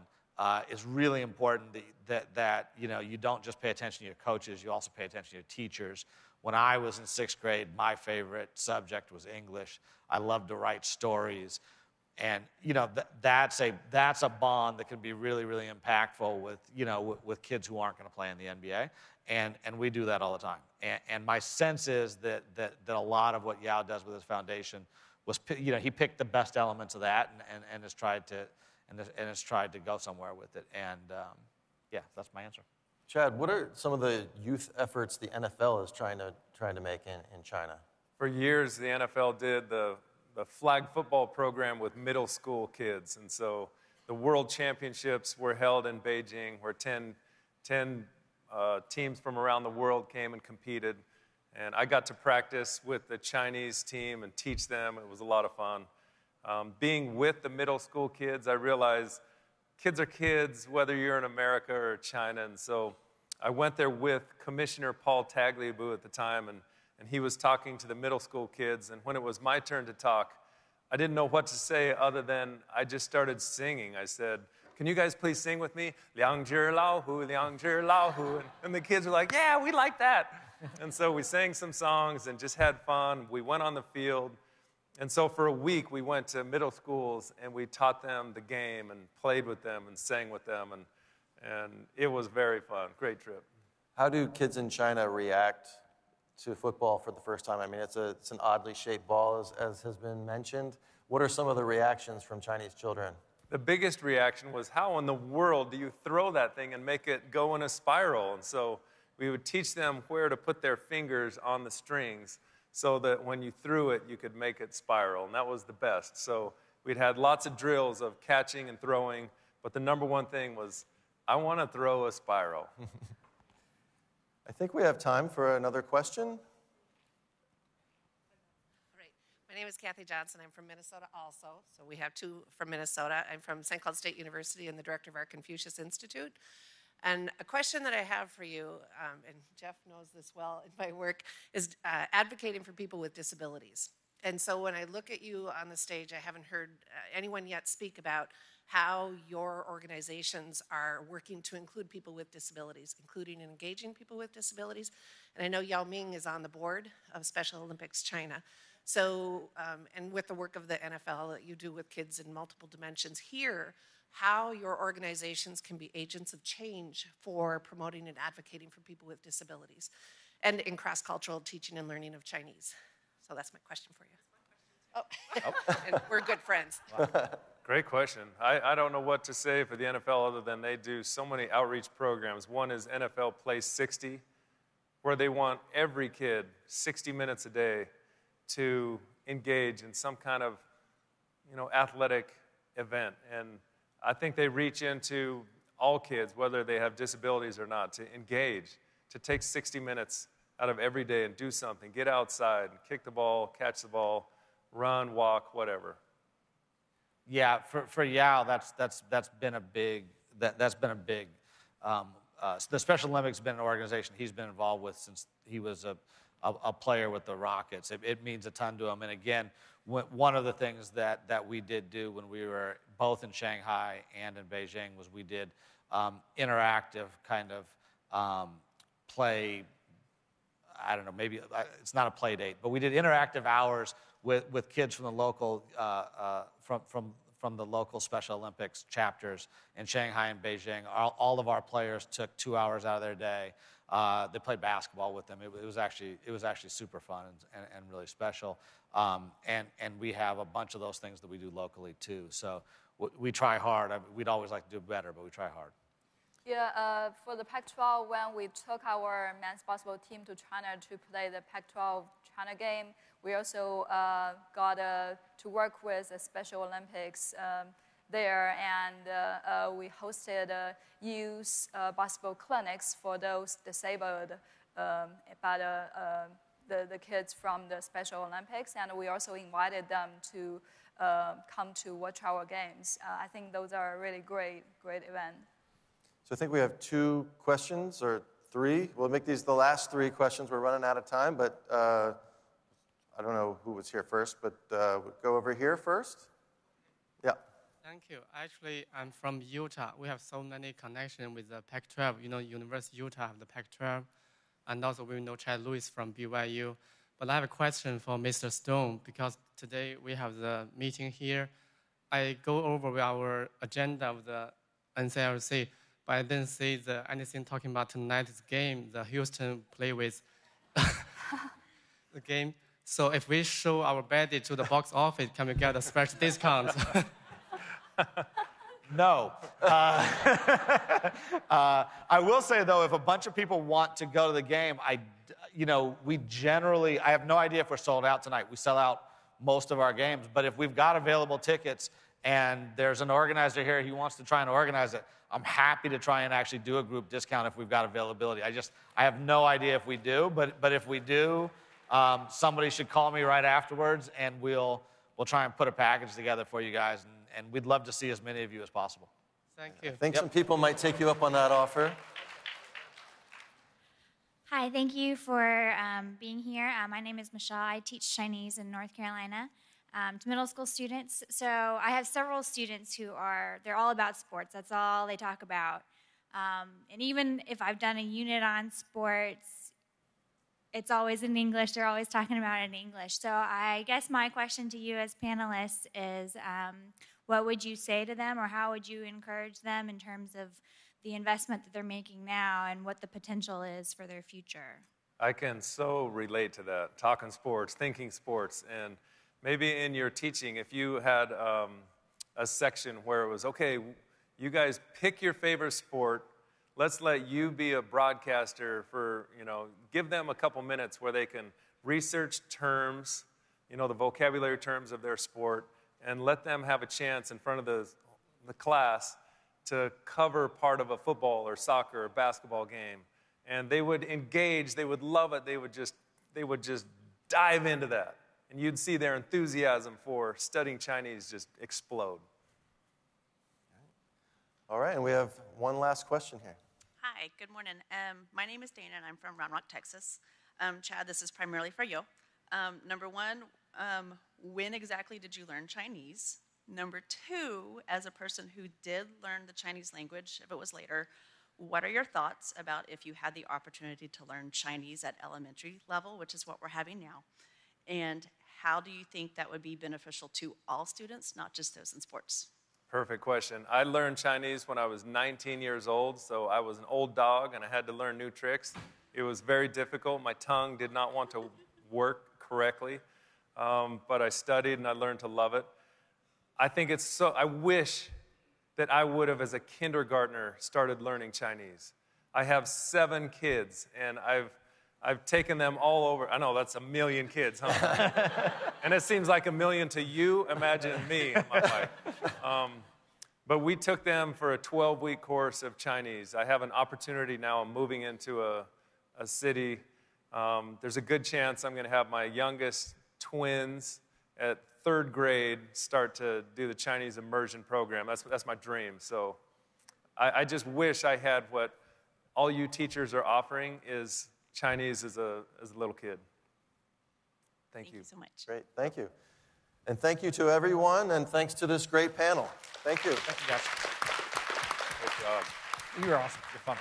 It's really important that you know, you don't just pay attention to your coaches, you also pay attention to your teachers. When I was in 6th grade, my favorite subject was English. I loved to write stories. And, you know, that's a bond that can be really, really impactful with, you know, with kids who aren't going to play in the NBA. And we do that all the time. And my sense is that a lot of what Yao does with his foundation was, you know, he picked the best elements of that and has tried to go somewhere with it. And yeah, that's my answer. Chad, what are some of the youth efforts the NFL is trying to make in China? For years, the NFL did the flag football program with middle school kids. And so the World Championships were held in Beijing, where 10 teams from around the world came and competed. And I got to practice with the Chinese team and teach them. It was a lot of fun. Being with the middle school kids, I realized kids are kids, whether you're in America or China. And so I went there with Commissioner Paul Tagliabue at the time, and he was talking to the middle school kids. And when it was my turn to talk, I didn't know what to say other than I just started singing. I said, can you guys please sing with me? Liang zhi lao hu, liang zhi lao hu. And the kids were like, yeah, we like that. And so we sang some songs and just had fun. We went on the field. And so for a week, we went to middle schools and we taught them the game and played with them and sang with them. And it was very fun. Great trip. How do kids in China react to football for the first time? I mean, it's an oddly shaped ball, as has been mentioned. What are some of the reactions from Chinese children? The biggest reaction was, how in the world do you throw that thing and make it go in a spiral? And so we would teach them where to put their fingers on the strings so that when you threw it, you could make it spiral. And that was the best. So we'd had lots of drills of catching and throwing, but the number one thing was, I want to throw a spiral. I think we have time for another question. My name is Kathy Johnson. I'm from Minnesota also. So we have two from Minnesota. I'm from St. Cloud State University and the director of our Confucius Institute. And a question that I have for you, and Jeff knows this well in my work, is advocating for people with disabilities. And so when I look at you on the stage, I haven't heard anyone yet speak about how your organizations are working to include people with disabilities, including and engaging people with disabilities. And I know Yao Ming is on the board of Special Olympics China. So, and with the work of the NFL that you do with kids in multiple dimensions here, how your organizations can be agents of change for promoting and advocating for people with disabilities, and in cross-cultural teaching and learning of Chinese. So that's my question for you. Oh, and we're good friends. Wow. Great question. I don't know what to say for the NFL other than they do so many outreach programs. One is NFL Play 60, where they want every kid 60 minutes a day to engage in some kind of, athletic event. And I think they reach into all kids, whether they have disabilities or not, to engage, to take 60 minutes out of every day and do something. Get outside, kick the ball, catch the ball, run, walk, whatever. Yeah, for Yao, that's been a big. The Special Olympics has been an organization he's been involved with since he was a player with the Rockets. It means a ton to him. And again, one of the things that we did do when we were both in Shanghai and in Beijing was we did interactive kind of play, I don't know, maybe it's not a play date, but we did interactive hours with kids from the local from the local Special Olympics chapters in Shanghai and Beijing. All of our players took 2 hours out of their day. They played basketball with them. It was actually super fun and really special. And we have a bunch of those things that we do locally too. So we try hard. We'd always like to do better, but we try hard. Yeah, for the Pac-12, when we took our men's basketball team to China to play the Pac-12 China game, we also got to work with the Special Olympics there, and we hosted youth basketball clinics for those disabled by the kids from the Special Olympics, and we also invited them to come to watch our games. I think those are really great events. So I think we have 2 questions, or 3. We'll make these the last 3 questions. We're running out of time, but I don't know who was here first, but we'll go over here first. Yeah. Thank you. Actually, I'm from Utah. We have so many connections with the Pac-12. You know, University of Utah have the Pac-12, and also we know Chad Lewis from BYU. But I have a question for Mr. Stone, because today we have the meeting here. I go over our agenda of the NCLC, but I didn't see anything talking about tonight's game, the Houston play with the game. So if we show our badge to the box office, can we get a special discount? No. I will say, though, if a bunch of people want to go to the game, I have no idea if we're sold out tonight. We sell out most of our games. But if we've got available tickets and there's an organizer here who wants to try and organize it, I'm happy to try and actually do a group discount if we've got availability. I have no idea if we do, but if we do, somebody should call me right afterwards, and we'll try and put a package together for you guys, and we'd love to see as many of you as possible. Thank you. I think some people might take you up on that offer. Hi, thank you for being here. My name is Michelle. I teach Chinese in North Carolina to middle school students. So I have several students they're all about sports. That's all they talk about. And even if I've done a unit on sports, it's always in English. They're always talking about it in English. So I guess my question to you as panelists is, what would you say to them, or how would you encourage them in terms of the investment that they're making now and what the potential is for their future? I can so relate to that, talking sports, thinking sports, and maybe in your teaching, if you had a section where it was, okay, you guys pick your favorite sport, let's let you be a broadcaster for, give them a couple minutes where they can research terms, the vocabulary terms of their sport, and let them have a chance in front of the class to cover part of a football or soccer or basketball game. And they would engage, they would love it, they would just dive into that. And you'd see their enthusiasm for studying Chinese just explode. All right, and we have one last question here. Hi, good morning. My name is Dana, and I'm from Round Rock, Texas. Chad, this is primarily for you. Number 1, when exactly did you learn Chinese? Number 2, as a person who did learn the Chinese language, if it was later, what are your thoughts about if you had the opportunity to learn Chinese at elementary level, which is what we're having now? And how do you think that would be beneficial to all students, not just those in sports? Perfect question. I learned Chinese when I was 19 years old, so I was an old dog and I had to learn new tricks. It was very difficult. My tongue did not want to work correctly, but I studied and I learned to love it. I wish that I would have, as a kindergartner, started learning Chinese. I have 7 kids, and I've taken them all over. I know that's 1 million kids, huh? And it seems like 1 million to you. Imagine me and my wife. But we took them for a 12-week course of Chinese. I have an opportunity now. I'm moving into a city. There's a good chance I'm going to have my youngest twins at 3rd grade start to do the Chinese immersion program. That's my dream. So I just wish I had what all you teachers are offering is Chinese as a little kid. Thank you so much. Great, thank you. And thank you to everyone, and thanks to this great panel. Thank you. Thank you, guys. Good job. You're awesome. You're fun.